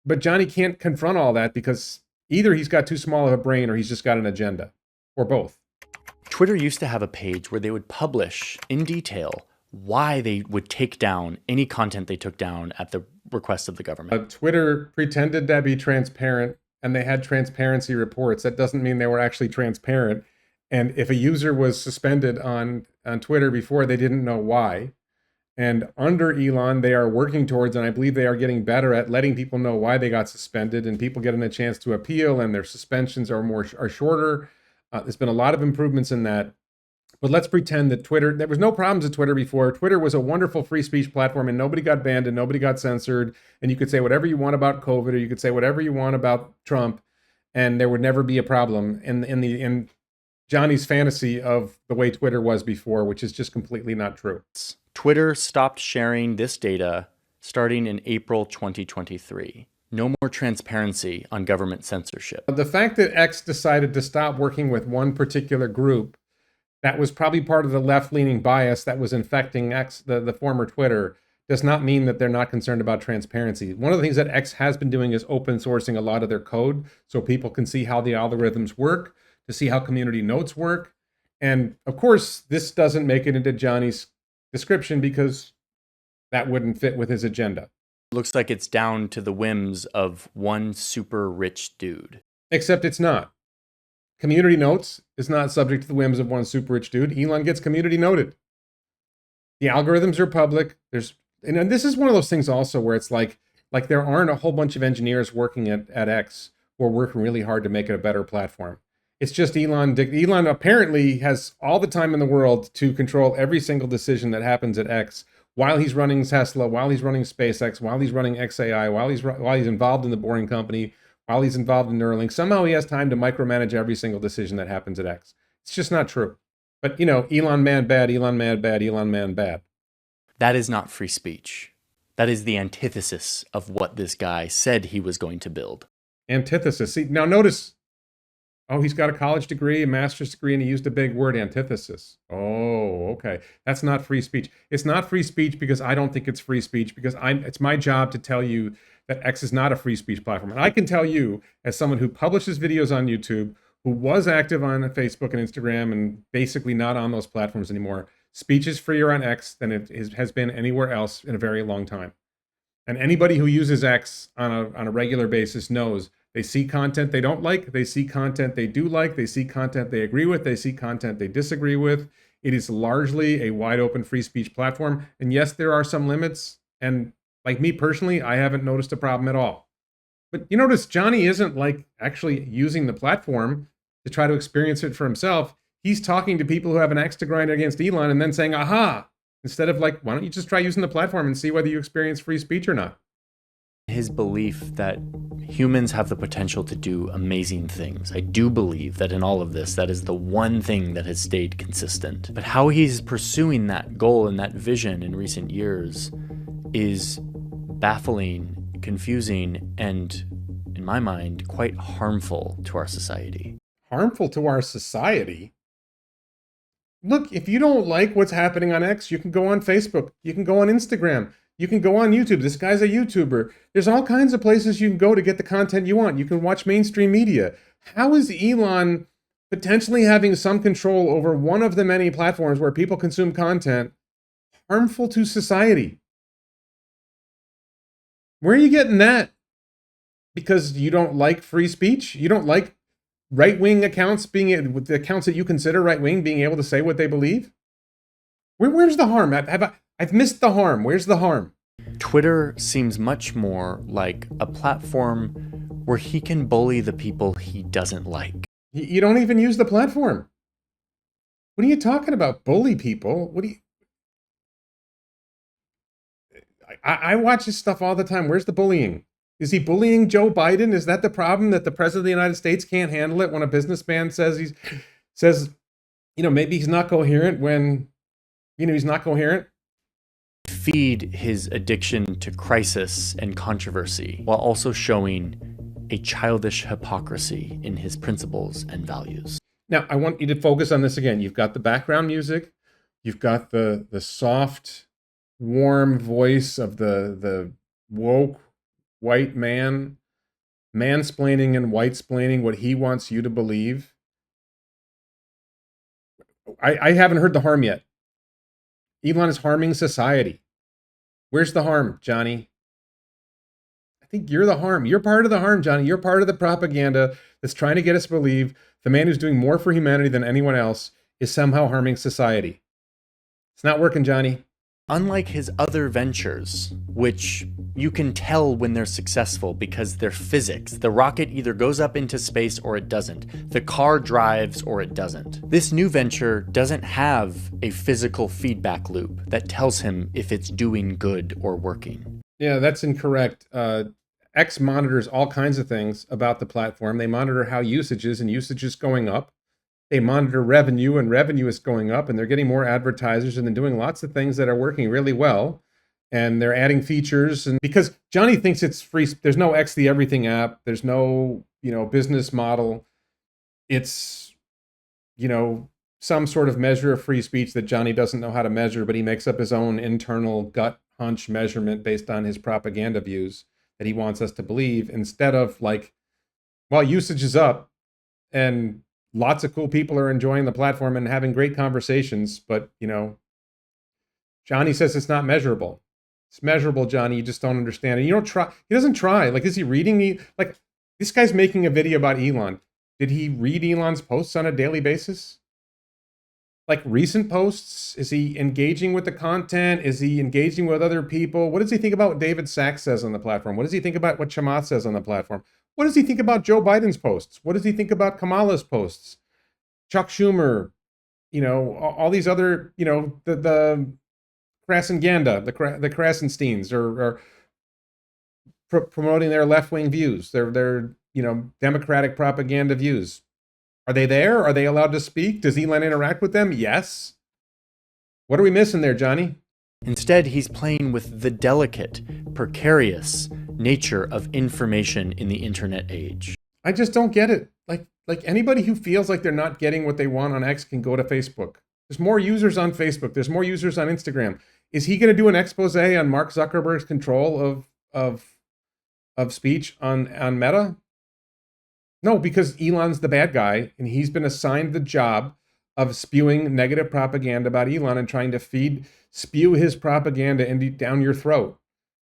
But Johnny can't confront all that because either he's got too small of a brain or he's just got an agenda, or both. Twitter used to have a page where they would publish in detail why they would take down any content they took down at the request of the government. Twitter pretended to be transparent, and they had transparency reports. That doesn't mean they were actually transparent. And if a user was suspended on Twitter before, they didn't know why. And under Elon, they are working towards, and I believe they are getting better at letting people know why they got suspended, and people getting a chance to appeal, and their suspensions are shorter. There's been a lot of improvements in that. But let's pretend that there was no problems at Twitter before. Twitter was a wonderful free speech platform, and nobody got banned and nobody got censored. And you could say whatever you want about COVID, or you could say whatever you want about Trump, and there would never be a problem in Johnny's fantasy of the way Twitter was before, which is just completely not true. Twitter stopped sharing this data starting in April 2023. No more transparency on government censorship. The fact that X decided to stop working with one particular group, that was probably part of the left-leaning bias that was infecting X, the former Twitter, does not mean that they're not concerned about transparency. One of the things that X has been doing is open sourcing a lot of their code so people can see how the algorithms work, to see how community notes work. And of course, this doesn't make it into Johnny's description because that wouldn't fit with his agenda. Looks like it's down to the whims of one super rich dude. Except it's not. Community notes is not subject to the whims of one super rich dude. Elon gets community noted. The algorithms are public. And this is one of those things also where it's like there aren't a whole bunch of engineers working at X who are working really hard to make it a better platform. It's just Elon. Elon apparently has all the time in the world to control every single decision that happens at X while he's running Tesla, while he's running SpaceX, while he's running XAI, while he's involved in the Boring Company, while he's involved in Neuralink. Somehow he has time to micromanage every single decision that happens at X. It's just not true. But, Elon man bad, Elon man bad, Elon man bad. That is not free speech. That is the antithesis of what this guy said he was going to build. Antithesis. See, now notice, he's got a college degree, a master's degree, and he used a big word, antithesis. Oh, okay. That's not free speech. It's not free speech because I don't think it's free speech, because it's my job to tell you that X is not a free speech platform. And I can tell you, as someone who publishes videos on YouTube, who was active on Facebook and Instagram, and basically not on those platforms anymore, speech is freer on X than it has been anywhere else in a very long time. And anybody who uses X on a regular basis knows they see content they don't like, they see content they do like, they see content they agree with, they see content they disagree with. It is largely a wide open free speech platform. And yes, there are some limits. And like me personally, I haven't noticed a problem at all. But you notice Johnny isn't actually using the platform to try to experience it for himself. He's talking to people who have an axe to grind against Elon and then saying, aha, instead of why don't you just try using the platform and see whether you experience free speech or not? His belief that humans have the potential to do amazing things. I do believe that in all of this, that is the one thing that has stayed consistent. But how he's pursuing that goal and that vision in recent years is baffling, confusing, and, in my mind, quite harmful to our society. Harmful to our society? Look, if you don't like what's happening on X, you can go on Facebook, you can go on Instagram, you can go on YouTube. This guy's a YouTuber. There's all kinds of places you can go to get the content you want. You can watch mainstream media. How is Elon potentially having some control over one of the many platforms where people consume content harmful to society? Where are you getting that? Because you don't like free speech? You don't like right-wing accounts the accounts that you consider right-wing being able to say what they believe? Where's the harm? I've missed the harm. Where's the harm? Twitter seems much more like a platform where he can bully the people he doesn't like. You don't even use the platform. What are you talking about? Bully people? I watch this stuff all the time. Where's the bullying? Is he bullying Joe Biden? Is that the problem, that the president of the United States can't handle it when a businessman says maybe he's not coherent when, he's not coherent? feed his addiction to crisis and controversy, while also showing a childish hypocrisy in his principles and values. Now, I want you to focus on this again. You've got the background music. You've got the soft, warm voice of the woke white man mansplaining and white-splaining what he wants you to believe. I haven't heard the harm yet. Elon is harming society. Where's the harm, Johnny? I think you're the harm. You're part of the harm, Johnny. You're part of the propaganda that's trying to get us to believe the man who's doing more for humanity than anyone else is somehow harming society. It's not working, Johnny. Unlike his other ventures, which you can tell when they're successful because they're physics. The rocket either goes up into space or it doesn't. The car drives or it doesn't. This new venture doesn't have a physical feedback loop that tells him if it's doing good or working. Yeah, that's incorrect. X monitors all kinds of things about the platform. They monitor how usage is, and usage is going up. They monitor revenue, and revenue is going up, and they're getting more advertisers, and they're doing lots of things that are working really well. And they're adding features, and because Johnny thinks it's free, there's no X the Everything app, there's no, business model. It's, some sort of measure of free speech that Johnny doesn't know how to measure, but he makes up his own internal gut hunch measurement based on his propaganda views that he wants us to believe, instead of usage is up and lots of cool people are enjoying the platform and having great conversations, but Johnny says it's not measurable. It's measurable, Johnny. You just don't understand. And you don't try. He doesn't try. Is he reading this guy's making a video about Elon. Did he read Elon's posts on a daily basis? Recent posts? Is he engaging with the content? Is he engaging with other people? What does he think about what David Sacks says on the platform? What does he think about what Chamath says on the platform? What does he think about Joe Biden's posts? What does he think about Kamala's posts? Chuck Schumer, all these other, the Krasenganda, the Krasensteins are promoting their left-wing views, their democratic propaganda views. Are they there? Are they allowed to speak? Does Elon interact with them? Yes. What are we missing there, Johnny? Instead, he's playing with the delicate, precarious nature of information in the internet age. I just don't get it. Like anybody who feels like they're not getting what they want on X can go to Facebook. There's more users on Facebook. There's more users on Instagram. Is he going to do an expose on Mark Zuckerberg's control of speech on Meta? No, because Elon's the bad guy, and he's been assigned the job of spewing negative propaganda about Elon and trying to spew his propaganda down your throat.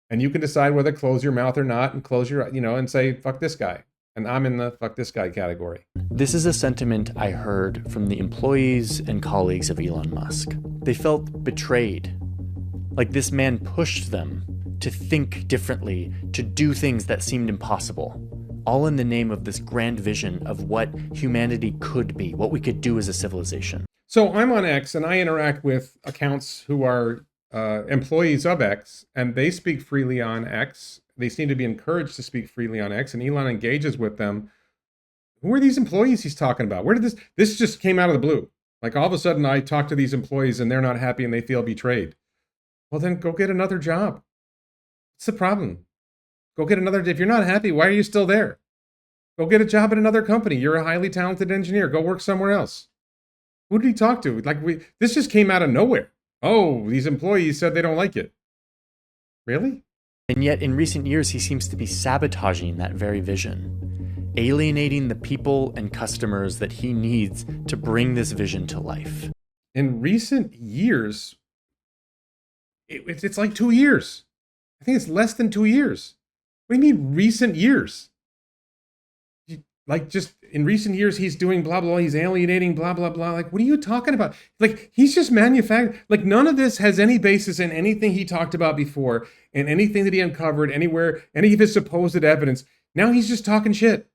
And you can decide whether to close your mouth or not, and close your, and say, fuck this guy. And I'm in the fuck this guy category. This is a sentiment I heard from the employees and colleagues of Elon Musk. They felt betrayed. Like this man pushed them to think differently, to do things that seemed impossible, all in the name of this grand vision of what humanity could be, what we could do as a civilization. So I'm on X, and I interact with accounts who are employees of X, and they speak freely on X. They seem to be encouraged to speak freely on X, and Elon engages with them. Who are these employees he's talking about? Where did this just came out of the blue? All of a sudden I talk to these employees and they're not happy and they feel betrayed. Well, then go get another job. What's the problem? Go get another. If you're not happy, why are you still there? Go get a job at another company. You're a highly talented engineer. Go work somewhere else. Who did he talk to? This just came out of nowhere. Oh, these employees said they don't like it. Really? And yet, in recent years, he seems to be sabotaging that very vision, alienating the people and customers that he needs to bring this vision to life. In recent years, it's like 2 years. I think it's less than 2 years. What do you mean recent years? Just in recent years, he's doing blah, blah, he's alienating blah, blah, blah. What are you talking about? He's just manufacturing. None of this has any basis in anything he talked about before and anything that he uncovered anywhere, any of his supposed evidence. Now he's just talking shit.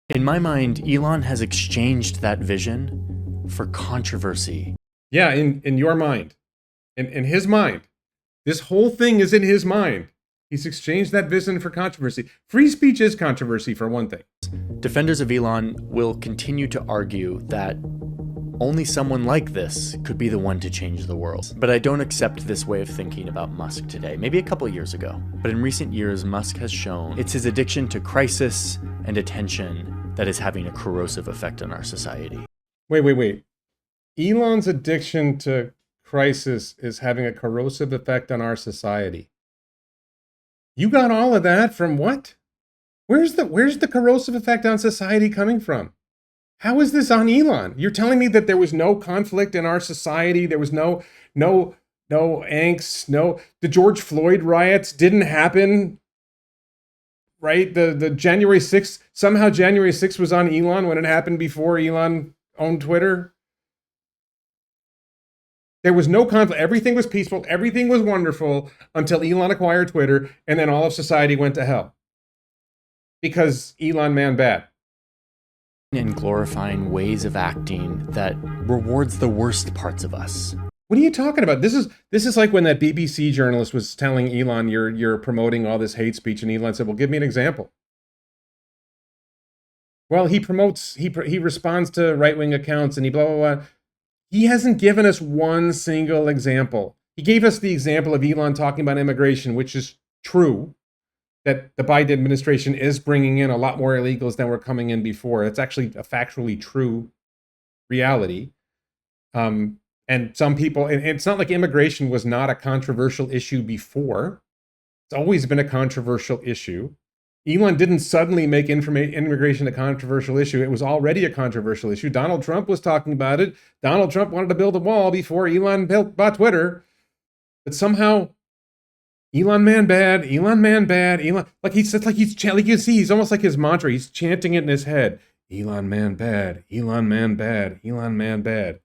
In my mind, Elon has exchanged that vision for controversy. Yeah, in your mind. In his mind. This whole thing is in his mind. He's exchanged that vision for controversy. Free speech is controversy, for one thing. Defenders of Elon will continue to argue that only someone like this could be the one to change the world. But I don't accept this way of thinking about Musk today, maybe a couple years ago. But in recent years, Musk has shown it's his addiction to crisis and attention that is having a corrosive effect on our society. Wait. Elon's addiction to crisis is having a corrosive effect on our society. You got all of that from what? Where's the corrosive effect on society coming from? How is this on Elon? You're telling me that there was no conflict in our society, there was no angst, the George Floyd riots didn't happen, right? The January 6th, somehow January 6th was on Elon when it happened before Elon owned Twitter. There was no conflict. Everything was peaceful. Everything was wonderful until Elon acquired Twitter, and then all of society went to hell. Because Elon man bad. And glorifying ways of acting that rewards the worst parts of us. What are you talking about? This is like when that BBC journalist was telling Elon, you're promoting all this hate speech, and Elon said, well, give me an example. Well, he responds to right-wing accounts, and he blah, blah, blah. He hasn't given us one single example. He gave us the example of Elon talking about immigration, which is true, that the Biden administration is bringing in a lot more illegals than were coming in before. It's actually a factually true reality. And some people, and it's not like immigration was not a controversial issue before. It's always been a controversial issue. Elon didn't suddenly make immigration a controversial issue. It was already a controversial issue. Donald Trump was talking about it. Donald Trump wanted to build a wall before Elon bought Twitter. But somehow, Elon man bad, Elon man bad, Elon, like you can see, he's almost like his mantra. He's chanting it in his head. Elon man bad, Elon man bad, Elon man bad.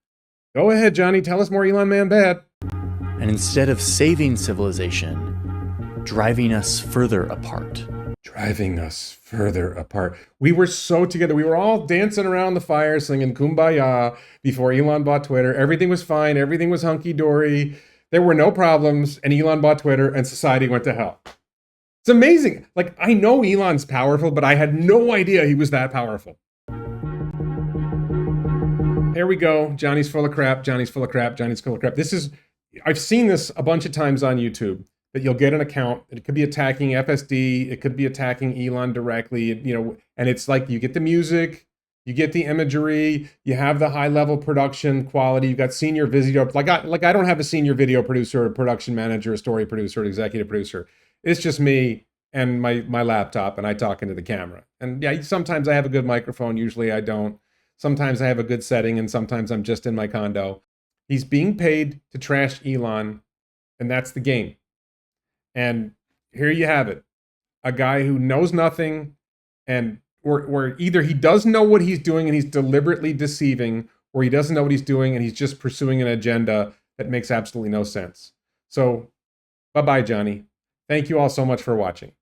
Go ahead, Johnny, tell us more Elon man bad. And instead of saving civilization, driving us further apart. Driving us further apart. We were so together. We were all dancing around the fire singing Kumbaya before Elon bought Twitter. Everything was fine. Everything was hunky-dory. There were no problems. And Elon bought Twitter and society went to hell. It's amazing. Like, I know Elon's powerful, but I had no idea he was that powerful. There we go. Johnny's full of crap. Johnny's full of crap. Johnny's full of crap. I've seen this a bunch of times on YouTube. That you'll get an account, it could be attacking FSD, it could be attacking Elon directly, and it's like you get the music, you get the imagery, you have the high-level production quality, you've got senior video, like I don't have a senior video producer, a production manager, a story producer, an executive producer. It's just me and my laptop, and I talk into the camera. And yeah, sometimes I have a good microphone, usually I don't. Sometimes I have a good setting, and sometimes I'm just in my condo. He's being paid to trash Elon, and that's the game. And here you have it. A guy who knows nothing, and or either he does know what he's doing and he's deliberately deceiving, or he doesn't know what he's doing and he's just pursuing an agenda that makes absolutely no sense. So, bye-bye, Johnny. Thank you all so much for watching.